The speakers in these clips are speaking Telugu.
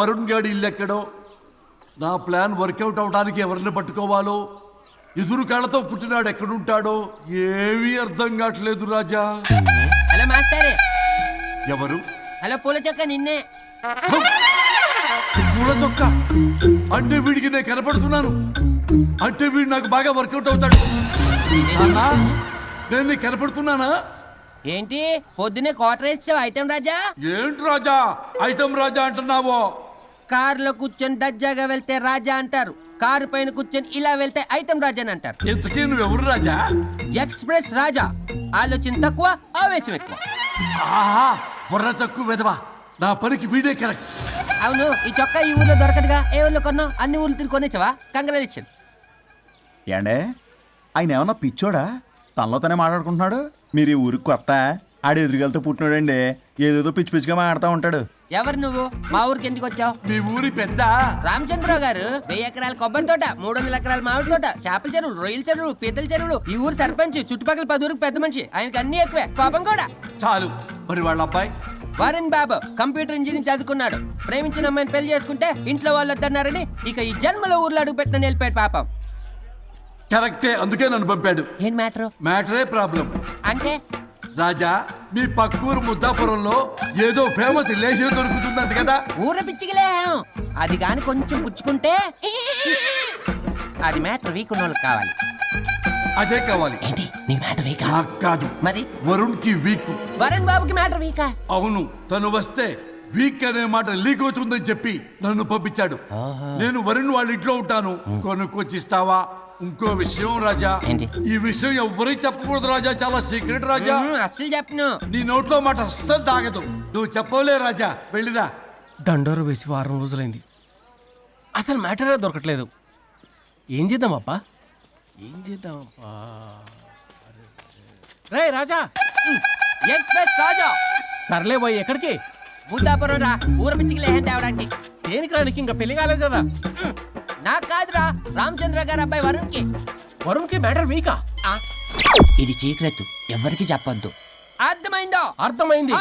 వరుణ్ గాడి ఇల్లు ఎక్కడో, నా ప్లాన్ వర్కౌట్ అవడానికి ఎవరిని పట్టుకోవాలో, ఎదురు కాళ్ళతో పుట్టినాడు ఎక్కడుంటాడో ఏమీ అర్థం కావట్లేదు రాజా. Hello master. ఎవరు? హలో పూల చొక్క నిన్నే. పూల చొక్క అంటే వీడికి నేను కనపడుతున్నాను, అంటే వీడు నాకు బాగా వర్కౌట్ అవుతాడు. అన్నా నేను నీకు కనపడుతున్నానా? ఏంటి పొద్దునే క్వార్టర్ ఇచ్చావు ఐటమ్ రాజా? ఏంటి రాజా ఐటమ్ రాజా అంటున్నావో? కారులో కూర్చొని దర్జాగా వెళ్తే రాజా అంటారు, కారు పైన కూర్చొని ఇలా వెళ్తే ఐటమ్ రాజా అని అంటారు. ఇంతకీ నువ్వెవరు రాజా? ఎక్స్ప్రెస్ రాజా. ఆలోచన తక్కువ, ఆవేశం ఎక్కువ. ఆహా, బుర్ర తక్కువ వెదవా, నా పనికి వీడే కరెక్ట్. అవును, ఈ చొక్కా ఈ ఊర్లో దొరకదుగా, ఏ ఊర్లో కొన్నావు? అన్ని ఊర్లు తిరిగి కొనేచ్చావా? కంగ్రాచులేషన్. ఏండే ఆయన ఏమన్నా పిచ్చోడా? తనలో తనే మాట్లాడుకుంటున్నాడు. మీరు ఈ ఊరికి కొత్త, ఆడు ఎదురుగలతో పుట్టినాడండి, ఏదేదో పిచ్చి పిచ్చిగా మాట్లాడుతూ ఉంటాడు. ఎవరు నువ్వు? మా ఊరికి ఎందుకు వచ్చావు? మీ ఊరి పెద్ద రామచంద్రరావు గారు 1000 ఎకరాల కొబ్బరి తోట, 300 ఎకరాల మామిడి తోట, చేపల చెరువులు, రొయ్యల చెరువులు, పీతల చెరువులు, ఈ ఊరు సర్పంచ్, చుట్టుపక్కల 10 ఊరికి పెద్ద మనిషి. ఆయనకి అన్ని ఎక్కువే, కోపం కూడా. చాలు. మరి వాళ్ళ అబ్బాయి వరుణ్ బాబు కంప్యూటర్ ఇంజనీరింగ్ చదువుకున్నాడు. ప్రేమించిన అమ్మాయిని పెళ్లి చేసుకుంటే ఇంట్లో వాళ్ళు వద్దన్నారని ఇక ఈ జన్మలో ఊర్లో అడుగు పెట్టిన నిలిపాడు పాపం. కరెక్టే, అందుకే నన్ను పంపాడు. ఏం మ్యాటర్? మ్యాటరే ప్రాబ్లం. అంటే రాజా, మీ పక్కూరు ముద్దాపురంలో ఏదో ఫేమస్ రిలేషన్ దొరుకుతుందంట కదా? ఊర పిచ్చికిలే, అది కాని కొంచెం పుచ్చుకుంటే అది మ్యాటర్ వీక్ ఉన్న వాళ్ళకి కావాలి. అదే కావాలి. ఏంటి నీ మ్యాటర్ వీకా? నాకు కాదు, మరి వరుణ్ కి వీక్. వరుణ్ బాబుకి మ్యాటర్ వీకా? అవును, తను వస్తే వీక్ అనే మాట లీక్ అవుతుందని చెప్పి నన్ను పంపించాడు. నేను వరుణ్ వాళ్ళ ఇంట్లో ఉంటాను, కొనుక్కొచ్చిస్తావా? ఇంకో విషయం రాజా, ఏంటి? ఈ విషయం ఎవరికి చెప్పకూడదు రాజా, చాలా సీక్రెట్ రాజా. అస్సలు చెప్పను. నీ నోట్లో మాట అస్సలు తాగదు. నువ్వు చెప్పవలే రాజా, వెళ్ళిరా. దండోరు వేసి వారం రోజులైంది, అసలు మ్యాటరే దొరకట్లేదు. ఏం చేద్దామప్పా? రే రాజా. ఎక్స్ప్రెస్ రాజా. సర్లే పోయి ఎక్కడికి? ముద్దాపురం రా, ఊర పిచ్చికిలే తేవడానికి. దేనికి రానికి? ఇంకా పెళ్లి కాలేదు కదా. నాకు కాదురా, రామచంద్ర గారు అబ్బాయి వరుణ్ కి. వరుణ్కి మ్యాటర్ వీకా? ఇది సీక్రెట్, ఎవరికి చెప్పొద్దు. అర్థమైందో? అర్థమైంది.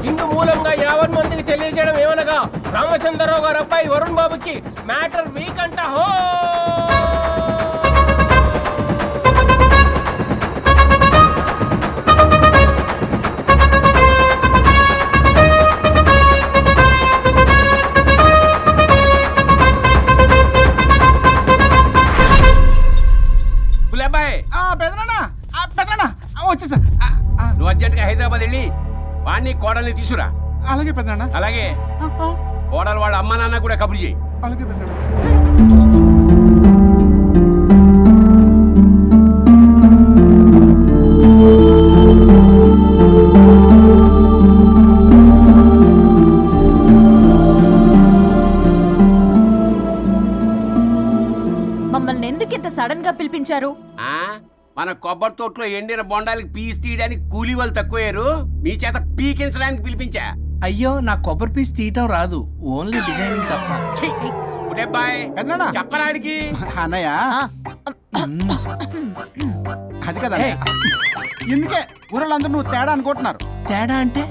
ఇందు మూలంగా 50 మందికి తెలియజేయడం ఏమనగా, రామచంద్రరావు గారు అబ్బాయి వరుణ్ బాబుకి మ్యాటర్ వీక్ అంట. హో వచ్చేసా. నువ్వు అర్జెంట్గా హైదరాబాద్ వెళ్ళి వాణ్ణి కోడల్ని తీసురా. అలాగే పెద్దనా. అలాగే కోడలు వాళ్ళ అమ్మ నాన్న కూడా కబురు చేయి. అలాగే పెద్దనా. మమ్మల్ని ఎందుకు ఇంత సడన్ గా పిలిపించారు? మన కొబ్బరి తోటలో ఎండిన బొండాలకి పీస్ తీయడానికి కూలీ వాళ్ళు తక్కువయ్యారు, మీ చేత పీకించడానికి పిలిపించా. అయ్యో, నా కొబ్బరి పీస్ తీయటం రాదు, ఓన్లీ డిజైనింగ్ తప్ప. చెప్పరాడికి అన్నయ్య అది కదా, ఎందుకే ఊరలందరూ నువ్వు తేడా అనుకుంటున్నారు. తేడా అంటే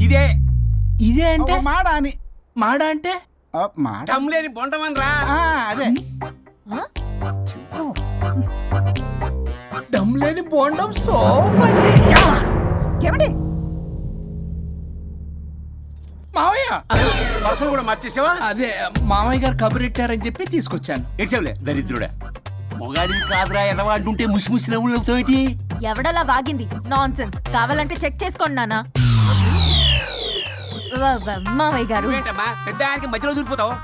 ఇదే ఇదే అంటే మాడ అని. మాడ అంటే టమ్లేని బొండమని రా. అదే దమ్ లేని బోండం సోఫా. మావయ్య పర్సలు కూడా మర్చేసావా? అదే మామయ్య గారు కబురెట్టారని చెప్పి తీసుకొచ్చాను. ఏడ్చావులే దరిద్రుడా. మొగాడివి కాదురా ఎదవా అంటుంటే ముసి ముసి నవ్వులు అవుతావేంటి? ఎవడలా వాగింది? నాన్సెన్స్. కావాలంటే చెక్ చేసుకోండి నాన్న. మామయ్య గారు ఏంటమ్మా పెద్ద ఆయనకి మధ్యలో దూరిపోతావు?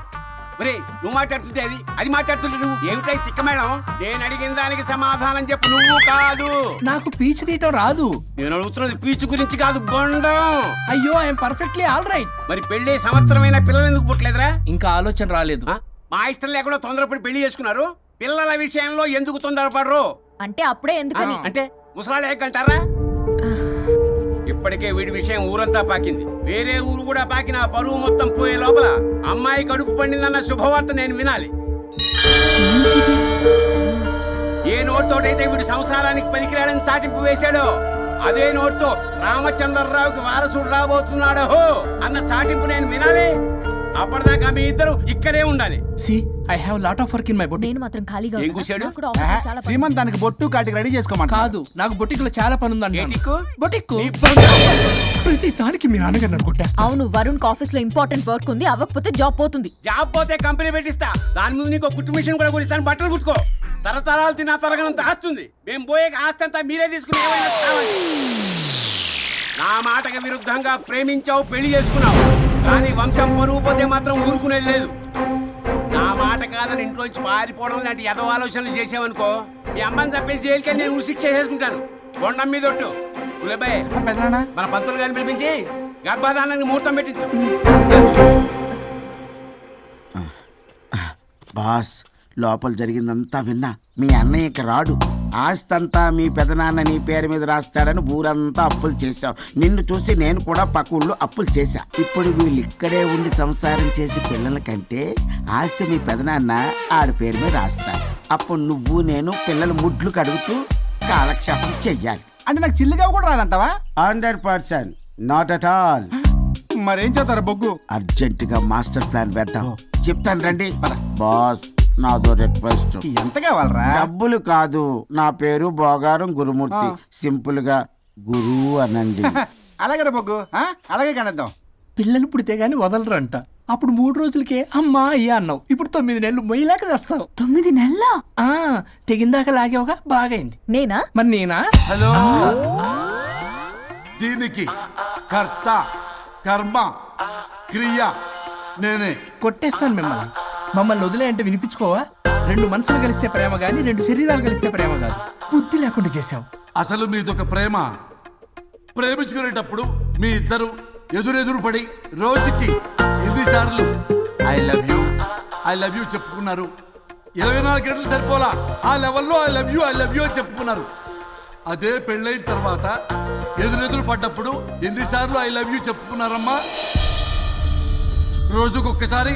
ఒరే, నువ్వు మాట్లాడుతుంటే అది మాట్లాడుతుంటే నువ్వు ఏమిటై తిక్క మేడం? నేను అడిగిన దానికి సమాధానం చెప్పు. నువ్వు కాదు. నాకు పీచు తీయటం రాదు. నేను అడుగుతున్నది పీచు గురించి కాదు, బొండం. అయ్యో, ఐఎమ్ పర్ఫెక్ట్లీ ఆల్ రైట్. మరి పెళ్లి సంవత్సరమైన పిల్లలు ఎందుకు పుట్టలేదురా? ఇంకా ఆలోచన రాలేదు. మా ఇష్టం లేకుండా తొందరపడి పెళ్లి చేసుకున్నారు. పిల్లల విషయంలో ఎందుకు తొందరపడరు? అంటే అప్పుడే ఎందుకని? అంటే ముసలాళ్ళు ఏకంటారా? ఇప్పటికే వీడి విషయం ఊరంతా పాకింది, వేరే ఊరు కూడా పాకిన పరువు మొత్తం పోయే లోపల అమ్మాయి కడుపు పండిందన్న శుభవార్త నేను వినాలి. ఏ నోటితోటైతే వీడు సంసారానికి పనికిరాడని చాటింపు వేశాడో, అదే నోటితో రామచంద్రరావుకి వారసుడు రాబోతున్నాడో అన్న చాటింపు నేను వినాలి. అప్పటిదాకా మీ ఇద్దరు ఇక్కడే ఉండాలి. See I have lot of work in my boutique. నేను మాత్రం ఖాళీగా ఏం ఉన్నా. కూశాడు? నాకు కూడా ఆఫీస్లో చాలా పని. సీమన్ దానికి బొట్టు కాటికి రెడీ చేసుకోమంట. కాదు, నాకు బొటిక్ లో చాలా పని ఉందండి. ఏటిక్కు? బొటిక్ నీ ప్రతి దానికి మీ నాన్నగారు నన్ను కొట్టేస్తా. అవును, వరుణ్ ఆఫీస్ లో ఇంపార్టెంట్ వర్క్ ఉంది, అవ్వకపోతే జాబ్ పోతుంది. జాబ్ పోతే కంపెనీ పెట్టిస్తా. దాని ముందు నీకు కుట్టు మిషన్ కూడా కొనిస్తాను. బట్టలు కుట్టుకో. తరతరాలు తిన్నా తరగనంత ఆస్తుంది. మేము పోయే ఆస్తి అంతా మీరే తీసుకుని ఏమైనా కావాలి. నా మాటకి విరుద్ధంగా ప్రేమించావు, పెళ్లి చేసుకున్నావు, కానీ వంశం పరువు పోతే మాత్రం ఊరుకునేది లేదు. నా మాట కాదని ఇంట్లోంచి పారిపోవడం లాంటి ఎదో ఆలోచనలు చేసావనుకో, మీ అమ్మని చంపేసి జైలుకి నేను ఉసిక్ చేసుకుంటాను. కొండం మీద ఒట్టు. ఉలేబాయ్, పెద్దనా మన పంతులు గారిని పిలిపించి గర్భధానానికి ముహూర్తం పెట్టించు. బాస్, లోపల జరిగిందంతా విన్నా. మీ అన్నయ్యకి రాడు, ఆస్తంతా మీ పెదనాన్న నీ పేరు మీద రాస్తాడని ఊరంతా అప్పులు చేశావు. నిన్ను చూసి నేను కూడా పక్క ఊళ్ళో అప్పులు చేశా. ఇప్పుడు వీళ్ళు ఇక్కడే ఉండి సంసారం చేసి పిల్లల కంటే ఆస్తి మీ పెదనాన్న ఆడి పేరు మీద రాస్తాడు. అప్పుడు నువ్వు నేను పిల్లల ముడ్లు కడుగుతూ కాలక్షేపం చెయ్యాలి. అంటే నాకు చిల్లిగా కూడా రాదంటావా? 100%, నాట్ అట్ ఆల్. మరేం చేస్తారు బొగ్గు? అర్జెంటుగా మాస్టర్ ప్లాన్ వేద్దాం. చెప్తాను రండి. బాస్, నాదో రిక్వెస్ట్. ఎంత కావాలరా? డబ్బులు కాదు, నా పేరు బోగారం గురుమూర్తి. సింపుల్ గా గురు అనండి. అలాగే బొగ్గు, అలాగే కనేద్దాం. పిల్లలు పుడితే గానీ వదలరు అంట. అప్పుడు 3 రోజులకే అమ్మా అయ్యా అన్నావు. ఇప్పుడు 9 నెలలు మొయ్యలాగా చేస్తావు. 9 నెలల తెగిందాక లాగేవగా బాగైంది. నేనా? మరి నేనా? హలో, దీనికి కర్త కర్మ క్రియ నేనే. కొట్టేస్తాను మిమ్మల్ని. మమ్మల్ని వదిలే అంటే వినిపించుకోవా? 2 మనసులు కలిస్తే ప్రేమ గాని 2 శరీరాలు కలిస్తే ప్రేమ కాదు. బుద్ధి లేకుండా చేసావు. అసలు మీదొక ప్రేమ. ప్రేమించుకునేటప్పుడు మీ ఇద్దరు ఎదురెదురు పడి రోజుకి ఎన్నిసార్లు ఐ లవ్ యూ చెప్పుకున్నారు? 24 గంటలు సరిపోలా. ఆ లెవెల్లో ఐ లవ్ యూ అని చెప్పుకున్నారు. అదే పెళ్ళైన తర్వాత ఎదురెదురు పడ్డప్పుడు ఎన్నిసార్లు ఐ లవ్ యూ చెప్పుకున్నారమ్మా? రోజుకొక్కసారి,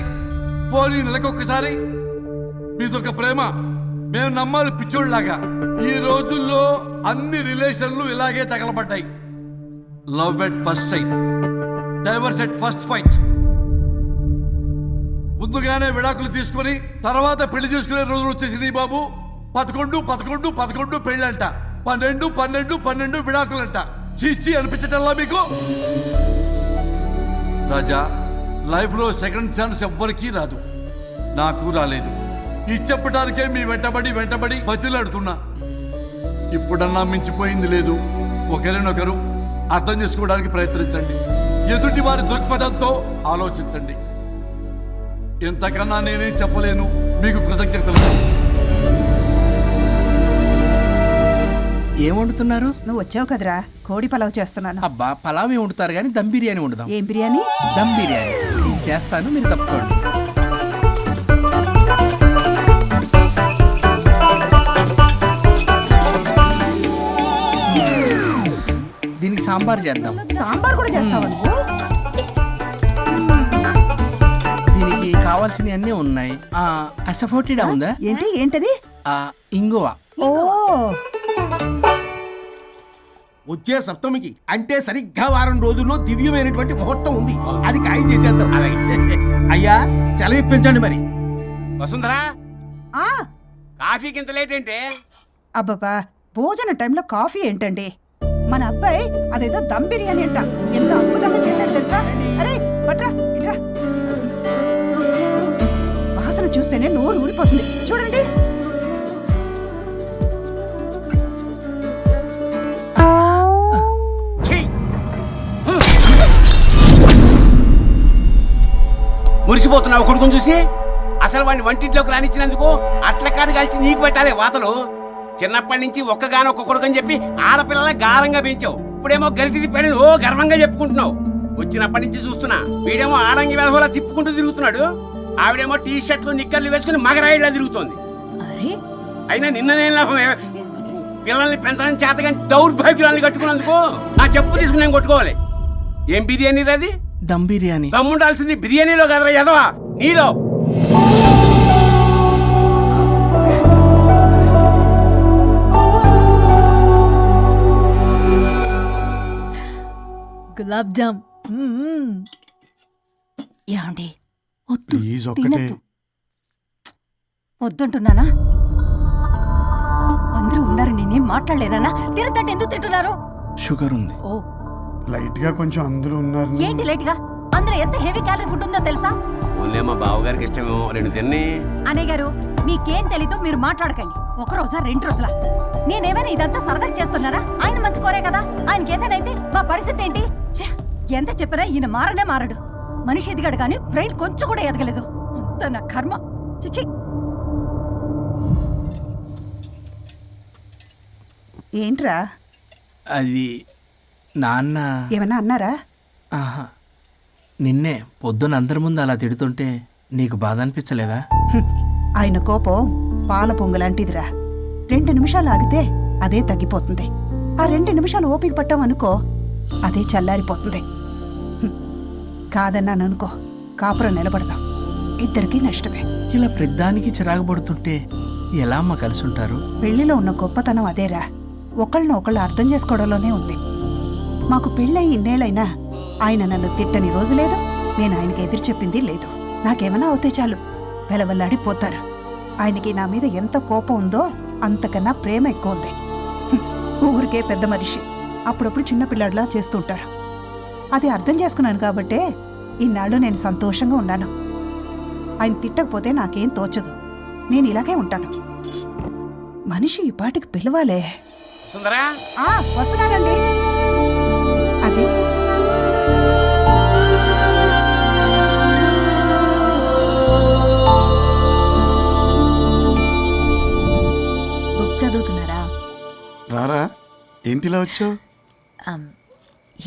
పోనీ నెలకొక్కసారి. మీదొక ప్రేమ. మేము నమ్మాలి పిచ్చోళ్ళలాగా. ఈ రోజుల్లో అన్ని రిలేషన్లు ఇలాగే తగలబడ్డాయి. Love at first sight, divorce at first fight. ముందుగానే విడాకులు తీసుకొని తర్వాత పెళ్లి చేసుకునే రోజులు వచ్చేసింది బాబు. 11 పెళ్ళంట, 12 విడాకులంట. చీచి అనిపించటల్లా మీకు? రాజా, లైఫ్ లో సెకండ్ ఛాన్స్ ఎవ్వరికీ రాదు. నాకు రాలేదు. ఈ చెప్పడానికే మీ వెంటబడి బతిలాడుతున్నా. ఇప్పుడన్నా మించిపోయింది లేదు. ఒకరినొకరు అర్థం చేసుకోవడానికి ప్రయత్నించండి. ఎదుటి వారి దృక్పథంతో ఆలోచించండి. ఎంతకన్నా నేనేం చెప్పలేను. మీకు కృతజ్ఞతలు. ఏం వండుతున్నారు? నువ్వు వచ్చావు కదరా, కోడి పలావ్ చేస్తున్నాను. అబ్బా, పలావ్ వండుతారు కానీ దమ్ బిర్యానీ వండుదాం. ఏం బిర్యానీ? దమ్ బిర్యానీ. నేను చేస్తాను, మీరు తప్పుకోండి. దీనికి సాంబార్ చేద్దాం. సాంబార్ కూడా చేస్తావా నువ్వు? దీనికి కావాల్సినవి అన్నీ ఉన్నాయి. అసఫోటిడా ఉందా? ఏంటది? ఇంగువ. ఓ, వచ్చే సప్తమికి అంటే సరిగ్గా వారం రోజుల్లో దివ్యమైనటువంటి ముహూర్తం ఉంది. అది ఖాయం చేసేద్దాం. అయ్యా, సెలవు ఇప్పించండి మరి. వసుంధరా, ఆ, కాఫీకి ఇంత లేట్ ఏంటే? అబ్బబ్బా, భోజన టైంలో కాఫీ ఏంటండి? మన అబ్బాయి అదేదో దమ్ బిర్యానీ అంట, ఎంత అద్భుతంగా చేశాడు తెలుసా? అరే పట్రా, ఇట్రా. వాసన చూస్తేనే నోరు ఊరిపోతుంది. చూడండి. మురిసిపోతున్నావు కొడుకుని చూసి? అసలు వాడిని వంటింట్లోకి రానిచ్చినందుకు అట్ల కాడు కలిసి నీకు పెట్టాలి వాతలు. చిన్నప్పటి నుంచి ఒక్కగానొక్క కొడుకు అని చెప్పి ఆడపిల్లల గారంగా పెంచావు. ఇప్పుడేమో గరిటి తిప్పాడు ఓ గర్వంగా చెప్పుకుంటున్నావు. వచ్చినప్పటి నుంచి చూస్తున్నా, వీడేమో ఆడంగి వేధవలా తిప్పుకుంటూ తిరుగుతున్నాడు. ఆవిడేమో టీ షర్ట్లు నిక్కర్లు వేసుకుని మగరాయిలా తిరుగుతోంది. అయినా నిన్ననే లాభం? పిల్లల్ని పెంచడం చేతగాని దౌర్భాగ్యాన్ని కట్టుకున్నందుకు నా చెప్పు తీసుకుని నేను కొట్టుకోవాలి. ఏం బిర్యానీ రాది? దమ్ బిర్యానీ. దమ్ముండాల్సింది బిర్యానీలో కదరా ఎదవా, నీలో. గులాబ్ జామ్. యాండి, వద్దు ప్లీజ్ ఒక్కటే. తినద్దు. వద్దంటున్నానా? అందరూ ఉన్నారు, నేనేం మాట్లాడలేనా? తినద్దంటే ఎందుకు తింటున్నారు? షుగర్ ఉంది. ఓ, లైట్ గా కొంచెం అందరూ ఉన్నారు. ఏంటి లేట్ గా? అందులో ఎంత హెవీ క్యాలరీ ఫుడ్ ఉందో తెలుసా? ఓన్లే మా బావగారికి ఇష్టమేమో 2 తిన్ని. అనే గారు, మీకేం తెలీదు, మీరు మాట్లాడకండి. ఒక రోజా 2 రోజులా? నేనేమైనా ఇదంతా సరదా చేస్తున్నారా? ఆయన మంచి కోరే కదా. ఆయనకి ఏదైనా మా పరిస్థితి ఏంటి? ఛే, ఎంత చెప్పినా ఈయన మారనే మారడు. మనిషి ఎదిగాడు కానీ బ్రెయిన్ కొంచెం కూడా ఎదగలేదు. అంత నా కర్మ. చిచి. ఏంట్రా అది నాన్న. ఏమన్నా అన్నారా? ఆహా, నిన్నే పొద్దున అందరి ముందు అలా తిడుతుంటే నీకు బాధ అనిపించలేదా? ఆయన కోపం పాల పొంగులాంటిదిరా. 2 నిమిషాలు ఆగితే అదే తగ్గిపోతుంది. ఆ 2 నిమిషాలు ఓపిక పట్టామనుకో, అదే చల్లారిపోతుంది. కాదన్నాననుకో, కాపురం నిలబడదాం. ఇద్దరికీ నష్టమే. ఇలా ప్రతిదానికి చిరాకు పడుతుంటే ఎలా అమ్మ కలిసి ఉంటారు? పెళ్లిలో ఉన్న గొప్పతనం అదేరా. ఒకళ్ళని ఒకళ్ళు అర్థం చేసుకోవడంలోనే ఉంది. మాకు పెళ్ళయి ఇన్నేళ్ళైనా ఆయన నన్ను తిట్టని రోజు లేదు, నేను ఆయనకి ఎదురు చెప్పింది లేదు. నాకేమైనా అవుతే చాలు వెలవల్లాడిపోతారు. ఆయనకి నా మీద ఎంత కోపం ఉందో అంతకన్నా ప్రేమ ఎక్కువ ఉంది. ఊరికే పెద్ద మనిషి, అప్పుడప్పుడు చిన్నపిల్లాడిలా చేస్తుంటారు. అది అర్థం చేసుకున్నాను కాబట్టే ఇన్నాళ్ళు నేను సంతోషంగా ఉన్నాను. ఆయన తిట్టకపోతే నాకేం తోచదు. నేను ఇలాగే ఉంటాను. మనిషి ఈ పాటికి పిలవాలే. సుందరా, వస్తున్నానండి. అది బుక్ చదువుతున్నారా? రారా, ఏంటిలా వచ్చావు?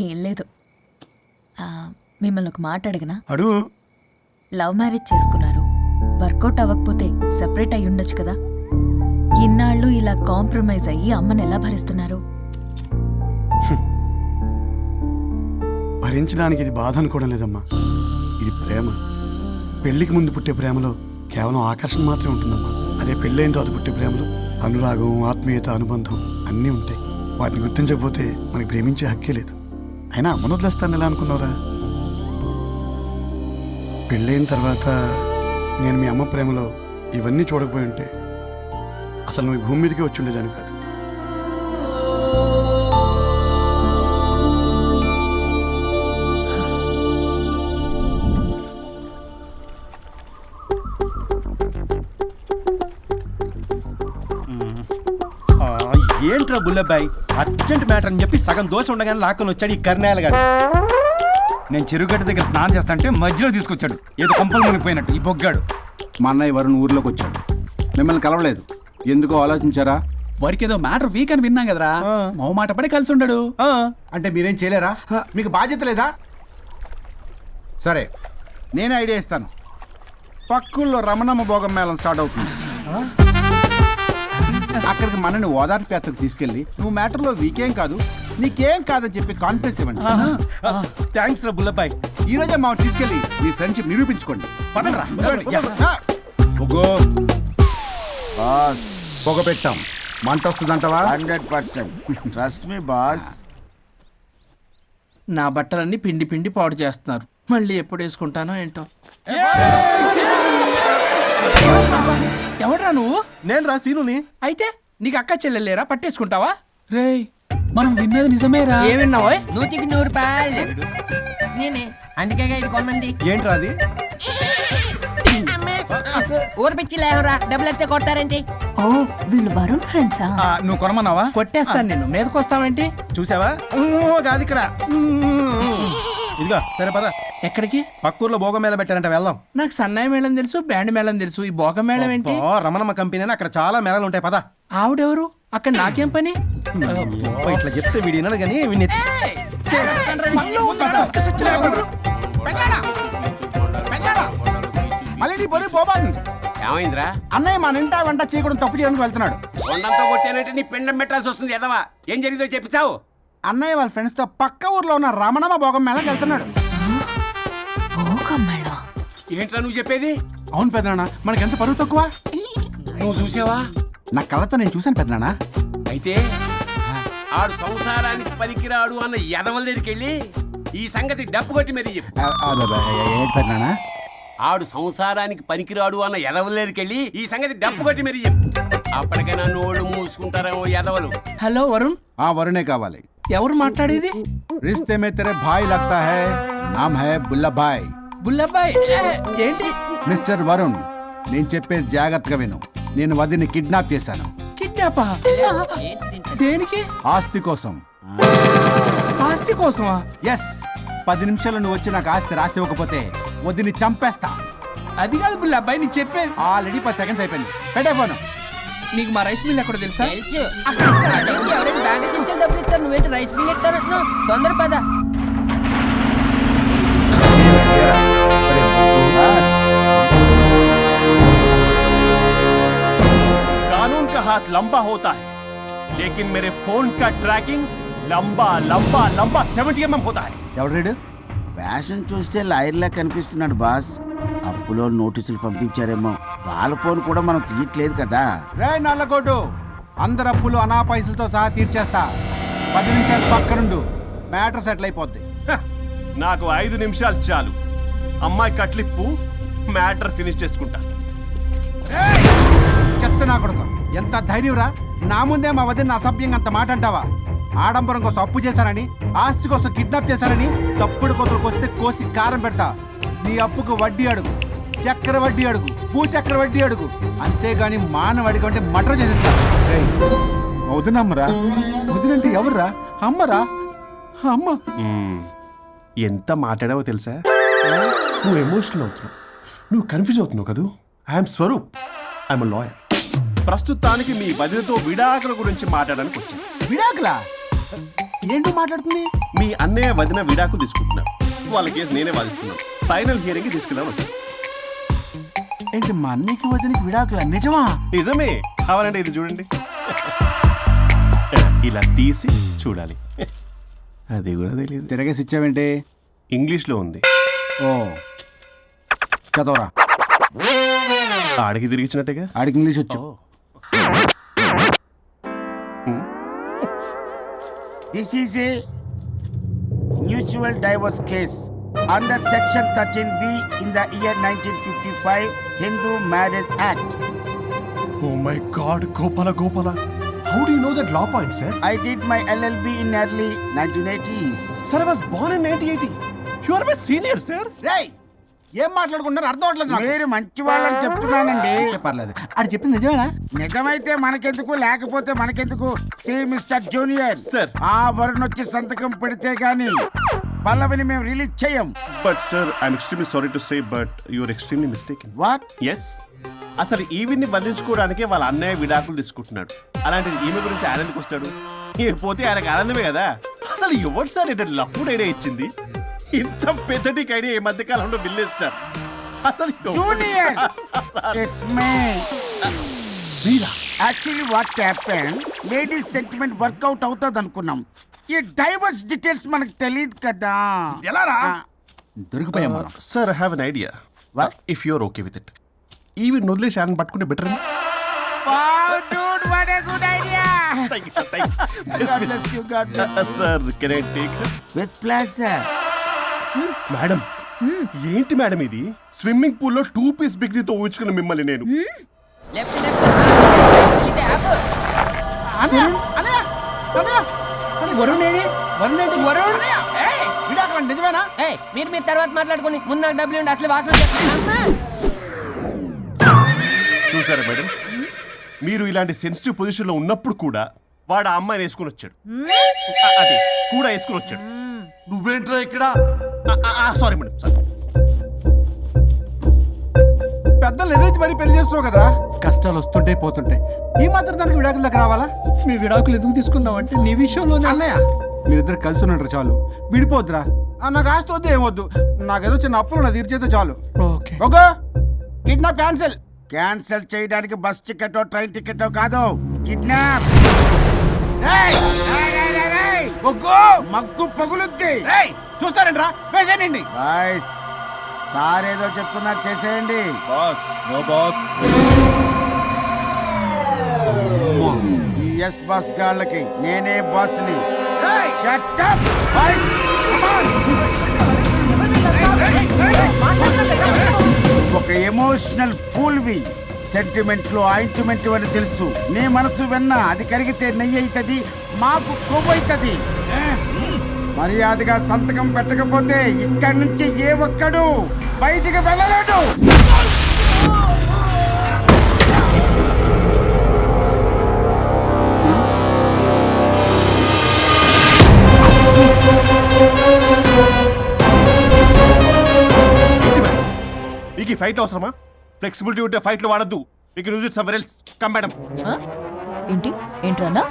ఏం లేదు. మిమ్మల్ని ఒక మాట అడిగినా? అడుగు. లవ్ మ్యారేజ్ చేసుకున్నారు, వర్కౌట్ అవ్వకపోతే సెపరేట్ అయ్యి ఉండొచ్చు కదా. ఇన్నాళ్ళు ఇలా కాంప్రమైజ్ అయ్యి అమ్మని ఎలా భరిస్తున్నారు? భరించడానికి ఇది బాధ అనుకోవడం లేదమ్మా, ఇది ప్రేమ. పెళ్లికి ముందు పుట్టే ప్రేమలో కేవలం ఆకర్షణ మాత్రమే ఉంటుందమ్మా. అదే పెళ్ళైన తర్వాత పుట్టే ప్రేమలో అనురాగం, ఆత్మీయత, అనుబంధం అన్నీ ఉంటాయి. వాటిని గుర్తించకపోతే మనకి ప్రేమించే హక్కే లేదు. అయినా అమ్మను వదిలేస్తాను ఎలా అనుకున్నావురా? పెళ్ళైన తర్వాత నేను మీ అమ్మ ప్రేమలో ఇవన్నీ చూడకపోయి ఉంటే అసలు నువ్వు ఈ భూమి మీదకే వచ్చి ఉండేదాన్ని కాదు. ఏంట్రా బుల్లబ్బాయ్, అర్జెంట్ మ్యాటర్ అని చెప్పి సగం దోశ ఉండగానే లాక్కొని వచ్చాడు ఈ కర్ణాయలు గారు. నేను చెరుగడ్డ దగ్గర స్నానం చేస్తాంటే మధ్యలో తీసుకొచ్చాడు. ఏదో కంపలు మునిగిపోయినట్టు ఈ బొగ్గాడు. మా అన్నయ్య వరుణ్ ఊర్లోకి వచ్చాడు, మిమ్మల్ని కలవలేదు. ఎందుకో ఆలోచించారా? వాడికి ఏదో మ్యాటర్ వీక్ అని విన్నాం కదరా, మో మాట పడి కలిసి ఉండడు. అంటే మీరేం చేయలేరా? మీకు బాధ్యత లేదా? సరే, నేనే ఐడియా ఇస్తాను. పక్కుల్లో రమణమ్మ భోగం మేళం స్టార్ట్ అవుతుంది. అక్కడికి మనని ఓదార్పు యాత్రకు తీసుకెళ్ళి నువ్వు మ్యాటర్లో వీకేం కాదు, నీకేం కాదని చెప్పి కాన్ఫిడెన్స్ ఇవ్వండి. థ్యాంక్స్ రా బుల్లబ్బాయ్. ఈ రోజే మా తీసుకెళ్ళి మీ ఫ్రెండ్షిప్ నిరూపించుకోండి. పదండ్రా. పొగ పెట్టాం, మంట వస్తుందంటవా? 100% ట్రస్ట్ మీ బాస్. నా బట్టలన్నీ పిండి పిండి పాడు చేస్తున్నారు. మళ్ళీ ఎప్పుడు వేసుకుంటానో ఏంటో. ఎవడ్రా నువ్వు? నేను రా సీనుని. అయితే నీకు అక్క చెల్లెలేరా? పట్టేసుకుంటావా? రేయ్, మనం విన్నది నిజమేరా? ఏ విన్నావో? 100కి 100 రూపాయలు. నేనే, అందుకే ఇది కొమ్మంది. ఏంట్రా అది? ఊరు పిచ్చి లేవరా, డబ్బులు వస్తే కొడతారేంటి? ఓ, వీళ్ళు వరుణ్ ఫ్రెండ్సా? నువ్వు కొనమన్నావా? కొట్టేస్తాను నిన్ను. మీదకొస్తావేంటి? చూసావా? కాదు ఇక్కడ. ఇదిగో సరే పద. ఎక్కడికి? పక్కూర్లో భోగం మేళ పెట్టారంట, వెళ్దాం. నాకు సన్నాయి మేళం తెలుసు, బ్యాండ్ మేళం తెలుసు, ఈ భోగం మేళం ఏంటి? రమణమ్మ కంపెనీ అని అక్కడ చాలా మేళాలు ఉంటాయి, పద. ఆవిడెవరు? అక్కడ నాకేం పని? ఇట్లా చెప్తే వీడి వినడు కానీ వీడిని మళ్ళీ నీ పొరి పోబాతుంది. ఏమైందిరా? అన్నయ్య మన ఇంటా వెంట చీకడం తప్పు చేయడానికి వెళ్తున్నాడు. కొండంతో కొట్టానంటే నీ పిండం పెట్టాల్సి వస్తుంది ఎదవా. ఏం జరిగిందో చెప్పిచావు? అన్నయ్య వాళ్ళ ఫ్రెండ్స్ తో పక్క ఊర్లో ఉన్న రమణమ్మ భోగం మేళకి వెళ్తున్నాడు. ఏంట్రా నువ్వు చెప్పేది? అవును పెద్దనాన్న, మనకి ఎంత పరువు తక్కువ. నువ్వు చూసావా? నా కళ్ళతో నేను చూశాను పెద్దనాన్న. అయితే ఆడు సంసారానికి పనికిరాడు అన్న ఎదవల దగ్గరికి వెళ్ళి ఈ సంగతి డప్పు కొట్టి మరీ చెప్పు. ఏంటి పెద్దనాన్న? ఆడు సంసారానికి పనికిరాడు అన్న ఎదవలేరికెళ్ళి ఈ సంగతి డప్పు కొట్టి మరి చెప్పు. అప్పటికైనా నోళ్ళు మూసుకుంటారేమో ఎదవలు. హలో వరుణ్, ఆ వరుణే కావాలి. ఎవరు మాట్లాడేది? रिश्ते में तेरे भाई लगता है, नाम है बुल्ला भाई. బుల్లబ్బాయ్ ఏంటి? మిస్టర్ వరుణ్, నేను చెప్పేది జాగ్రత్తగా విను. నేను వదిని కిడ్నాప్ చేశాను. కిడ్నాపా? దేనికి? ఆస్తి కోసం. ఆస్తి కోసమా? ఎస్, 10 నిమిషాలు నువ్వు వచ్చి నాకు ఆస్తి రాసి ఇవ్వకపోతే వదిని చంపేస్తా. అది కాదు బుల్లబ్బాయ్, నీ చెప్పే. ఆల్రెడీ 10 సెకండ్స్ అయిపోయింది. పెట్టే ఫోను. నీకు మా రైస్ మిల్ ఎక్కడ తెలుసా? తెలుసు. అదేంటి, ఎవరైనా బ్యాంక్ తీసుకెళ్ళి డబ్బులు ఇస్తారు, నువ్వేంటి రైస్ బిల్ ఇస్తారంటున్నావు? తొందర పద. कानून का हाथ लंबा होता है, लेकिन मेरे फोन का ट्रैकिंग लंबा लंबा लंबा 70 mm होता है. ఎవరు రీడు? ఫ్యాషన్ చూస్తే లాయర్లా కనిపిస్తున్నాడు బాస్. అప్పులో నోటీసులు పంపించారేమో, వాళ్ళ ఫోన్ కూడా మనం తీయట్లేదు కదా. రే నల్లకోటు, అందరు అప్పులు అనా పైసలతో సహా తీర్చేస్తా. 10 నిమిషాలు పక్కనుండు, మ్యాటర్ సెటిల్ అయిపోద్ది. హ, నాకు 5 నిమిషాలు చాలు. అమ్మాయి కట్లిప్పు, మ్యాటర్ ఫినిష్ చేసుకుంటా. చెత్త నా కొడుకు, ఎంత ధైర్యంరా! నా ముందే మా వదిన అసభ్యంగా అంత మాట అంటావా? ఆడంబరం కోసం అప్పు చేశారని, ఆస్తి కోసం కిడ్నాప్ చేశారని తప్పుడు కొతులకు వస్తే కోసి కారం పెడతా. నీ అప్పుకు వడ్డీ అడుగు, చక్కెర వడ్డీ అడుగు, భూచక్ర వడ్డీ అడుగు, అంతేగాని మానవ అడిగి అంటే మటర్ చేసేస్తా. వదినమ్మరా? వదినంటే ఎవర్రా? అమ్మరా? అమ్మ. ఎంత మాట్లాడావో తెలుసా? నువ్వు ఎమోషనల్ అవుతున్నావు, నువ్వు కన్ఫ్యూజ్ అవుతున్నావు కదూ. I'm Swaroop, I'm lawyer. ప్రస్తుతానికి మీ వదినతో విడాకుల గురించి మాట్లాడడానికి వచ్చాను. విడాకులా? ఏంటో మాట్లాడుతుంది? మీ అన్నయ్య వదిన విడాకులు తీసుకుంటున్నారు. వాళ్ళ కేసు నేనే వాదిస్తున్నాను. ఫైనల్ హియరింగ్ తీసుకెళ్ళాను. ఏంటి మా అన్నయ్యకి వదినకి విడాకులా? నిజమా? నిజమే. కావాలంటే ఇది చూడండి. ఇలా తీసి చూడాలి. అది కూడా తెలియదు. తిరగేసి ఇచ్చావేంటి? ఇంగ్లీష్లో ఉంది. ఓ, చదవరా. ఆడికి తిరిగిచ్చినట్టుగా. ఆడికి ఇంగ్లీష్ వచ్చు. This is a mutual divorce case under section 13B in the year 1955 Hindu Marriage Act. Oh my God, Gopala. How do you know that law point, sir? I did my LLB in early 1980s. Sir, I was born in 1980. You are my senior, sir. రేయ్, ఏం మాట్లాడుకుంటున్నారు అర్థం అవట్లేదు నాకు. మీరు మంచి వాళ్ళని చెప్తున్నానండి. పర్లేదు, ఆడు చెప్పింది నిజమేనా? నిజమైతే మనకెందుకు, లేకపోతే మనకెందుకు? See mister junior, Sir. ఆ వరుణ్ వచ్చి సంతకం పెడితే గాని పల్లవిని మేము రిలీజ్ చేయం. But sir, I'm extremely sorry to say, but you're extremely mistaken. What? Yes. అసలు ఈవిడ్ని బంధించుకోవడానికే వాళ్ళ అన్నయ్య విడాకులు తీసుకుంటున్నాడు. అలాంటిది ఈమె గురించి ఆయన ఎందుకు వస్తాడు? పోతే ఆయనకు ఆనందమే కదా. అసలు ఎవరు సార్ ఏంటంటే లఫ్డ్ ఐడియా ఇచ్చింది? ఇంత పెద్దటికి ఐడియా ఈ మధ్య కాలంలో విల్లేదు సార్. అసలు జూనియర్, ఇట్స్ మీ. మీరా? Actually what happen, ladies sentiment work out అవుతుంది అనుకున్నాం. ఈ డైవర్స్ డీటెయిల్స్ మనకు తెలియదు కదా. ఎలా రా? దొరికిపోయాం మనం. Sir I have an idea. What? If you're okay with it, ఈవిడ్ని వదిలేసి ఆయన పట్టుకుంటే better. Wow, dude, what a good idea. God bless you, God bless you. Sir can I take? With pleasure. Madam, ఏంటి మేడం ఇది? స్విమ్మింగ్ పూల్లో 2 పీస్ బిగ్నీతో ఊహించుకున్న మిమ్మల్ని నేను. లెఫ్ట్ ఇది యాప్. వరుణ్ ఏడి? వరుణ్ ఏంటి? వరుణ్ విడాకులా? నిజమేనా? ఏయ్, మీరు తర్వాత మాట్లాడుకుని ముందు నాకు డబ్బులు ఉండి అసలు వాసన చేస్తున్నా. చూసారా మేడం, మీరు ఇలాంటి సెన్సిటివ్ పొజిషన్ లో ఉన్నప్పుడు కూడా వాడు ఆ అమ్మాయిని వేసుకుని వచ్చాడు. అదే కూడా వేసుకుని వచ్చాడు. నువ్వేంట్రా ఇక్కడ? Sorry madam, sorry. పెద్దలు ఎదురు మరి పెళ్లి చేస్తున్నావు కదరా. కష్టాలు వస్తుంటే పోతుంటాయి, ఈ మాత్రం దానికి విడాకుల దగ్గర రావాలా? మీ విడాకులు ఎందుకు తీసుకున్నావు అంటే నీ విషయంలోనే. అన్నయ్య, మీరిద్దరు కలిసి ఉన్నట్టు చాలు, విడిపోద్దురా. నాకు ఆస్తి వద్దు, ఏమొద్దు, నాకేదో చిన్న అప్పులు నా తీర్చేదో చాలు. Okay okay, kidnap cancel. Cancel చేయడానికి బస్ టికెట్, ట్రైన్ టికెట్ కాదు, కిడ్నాప్. మగ్గు పగులుద్ది. చూస్తారంట్రా, వేసేయండి. బాయ్స్, సార్ ఏదో చెప్తున్నారు, చేసేయండి. Boss, no boss. ఈ ఎస్ బస్ గాళ్ళకి నేనే బాస్ని. Shut up, boys. Come on. నువ్వొక ఎమోషనల్ ఫూల్వి. సెంటిమెంట్లు ఆయింట్మెంట్ అని తెలుసు. నీ మనసు వెన్న, అది కరిగితే నెయ్యి అవుతుంది, మాకు కొవ్వు అవుతుంది. మర్యాదగా సంతకం పెట్టకపోతే ఇక్కడి నుంచి ఏ ఒక్కడు బయటికి వెళ్ళలేడు. మీకు ఈ ఫైట్ అవసరమా? ఫ్లెక్సిబిలిటీ ఉంటే ఫైట్లు వాడద్దు. మీకు use it somewhere else. Come madam. ఏంటి ఏంట్రన్నా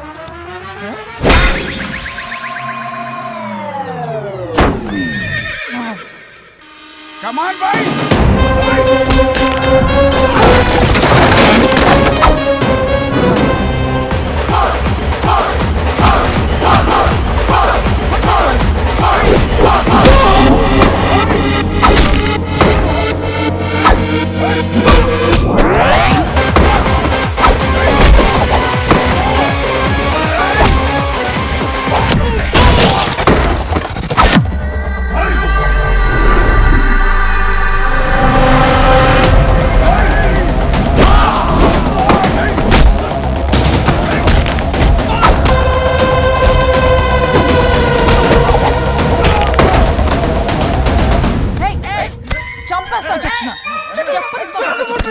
Come on, boys!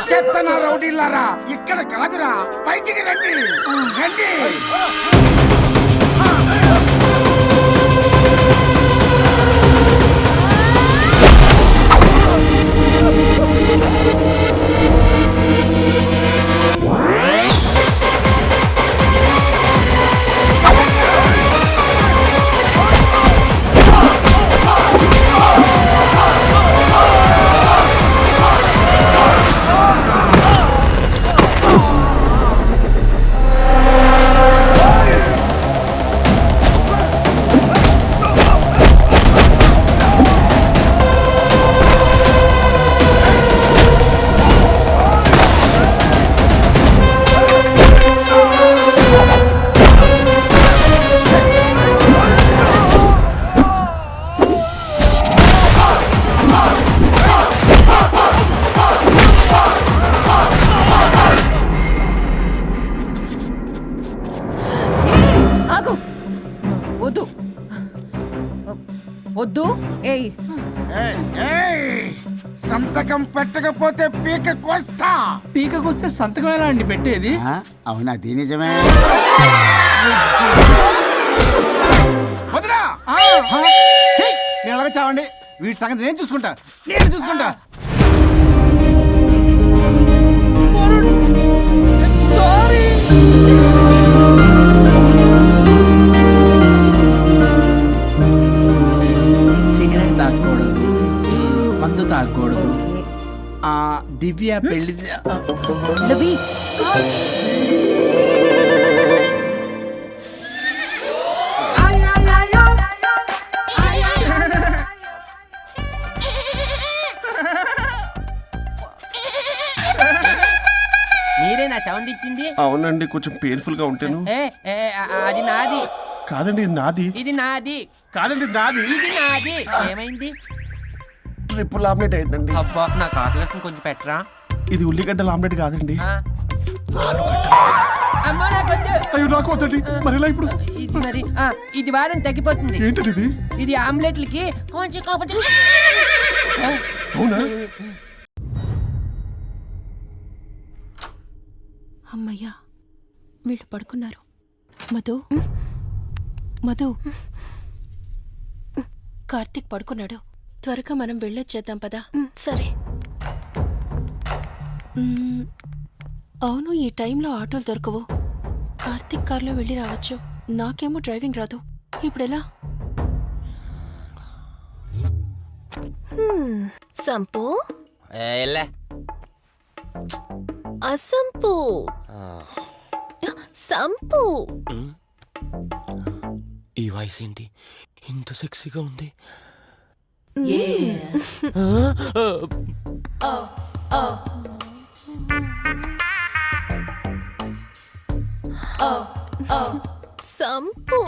చెత్తన రౌడీలారా, ఇక్కడ కాదురా, బయటికి రండి రండి. వద్దు. ఏయ్ సంతకం పెట్టకపోతే పీక కోస్తా. పీకకొస్తే సంతకం ఎలా అండి పెట్టేది? అవునా? అది నిజమే. వదినా నేను అలాగే చావండి. వీటి సంగతి నేను చూసుకుంటా. నేను చూసుకుంటా. సిగరెట్ తాగకూడదు, మందు తాగకూడదు. దివ్య పెళ్లి లవి మీరే నా సౌండ్ ఇచ్చింది? అవునండి, కొంచెం పెయిన్ఫుల్ గా ఉంటాను. అది నాది కాదండి, ఇది నాది. ఇది నాది కాదండి, ఇది నాది. ఇది నాది. ఏమైంది? ట్రిపుల్ ఆమ్లెట్ అయిందండి. అబ్బా, నాకు ఆకలిస్తుంది, కొంచెం పెట్టరా. ఇది ఉల్లిగడ్డల ఆమ్లెట్ కాదండి. అమ్మా నాకొద్దు. అయ్యో, నాకు వద్దండి. మరి ఎలా ఇప్పుడు? ఇది మరి ఇది వారం తగ్గిపోతుంది. ఏంటండి ఇది? ఇది ఆమ్లెట్లకి కొంచెం కాకపోతే. అవునా? అమ్మయ్యా, వీళ్ళు పడుకున్నారు. మధు మధు, కార్తీక్ పడుకున్నాడు. త్వరగా మనం వెళ్ళొచ్చేద్దాం పదా. సరే. అవును, ఈ టైంలో ఆటోలు దొరకవు. కార్తీక్ కార్లో వెళ్ళి రావచ్చు. నాకేమో డ్రైవింగ్ రాదు. ఇప్పుడెలా? సంపు అసంపు సంపు. ఈ వాయిస్ ఏంటి ఇంత సెక్సీగా ఉంది? సంపు,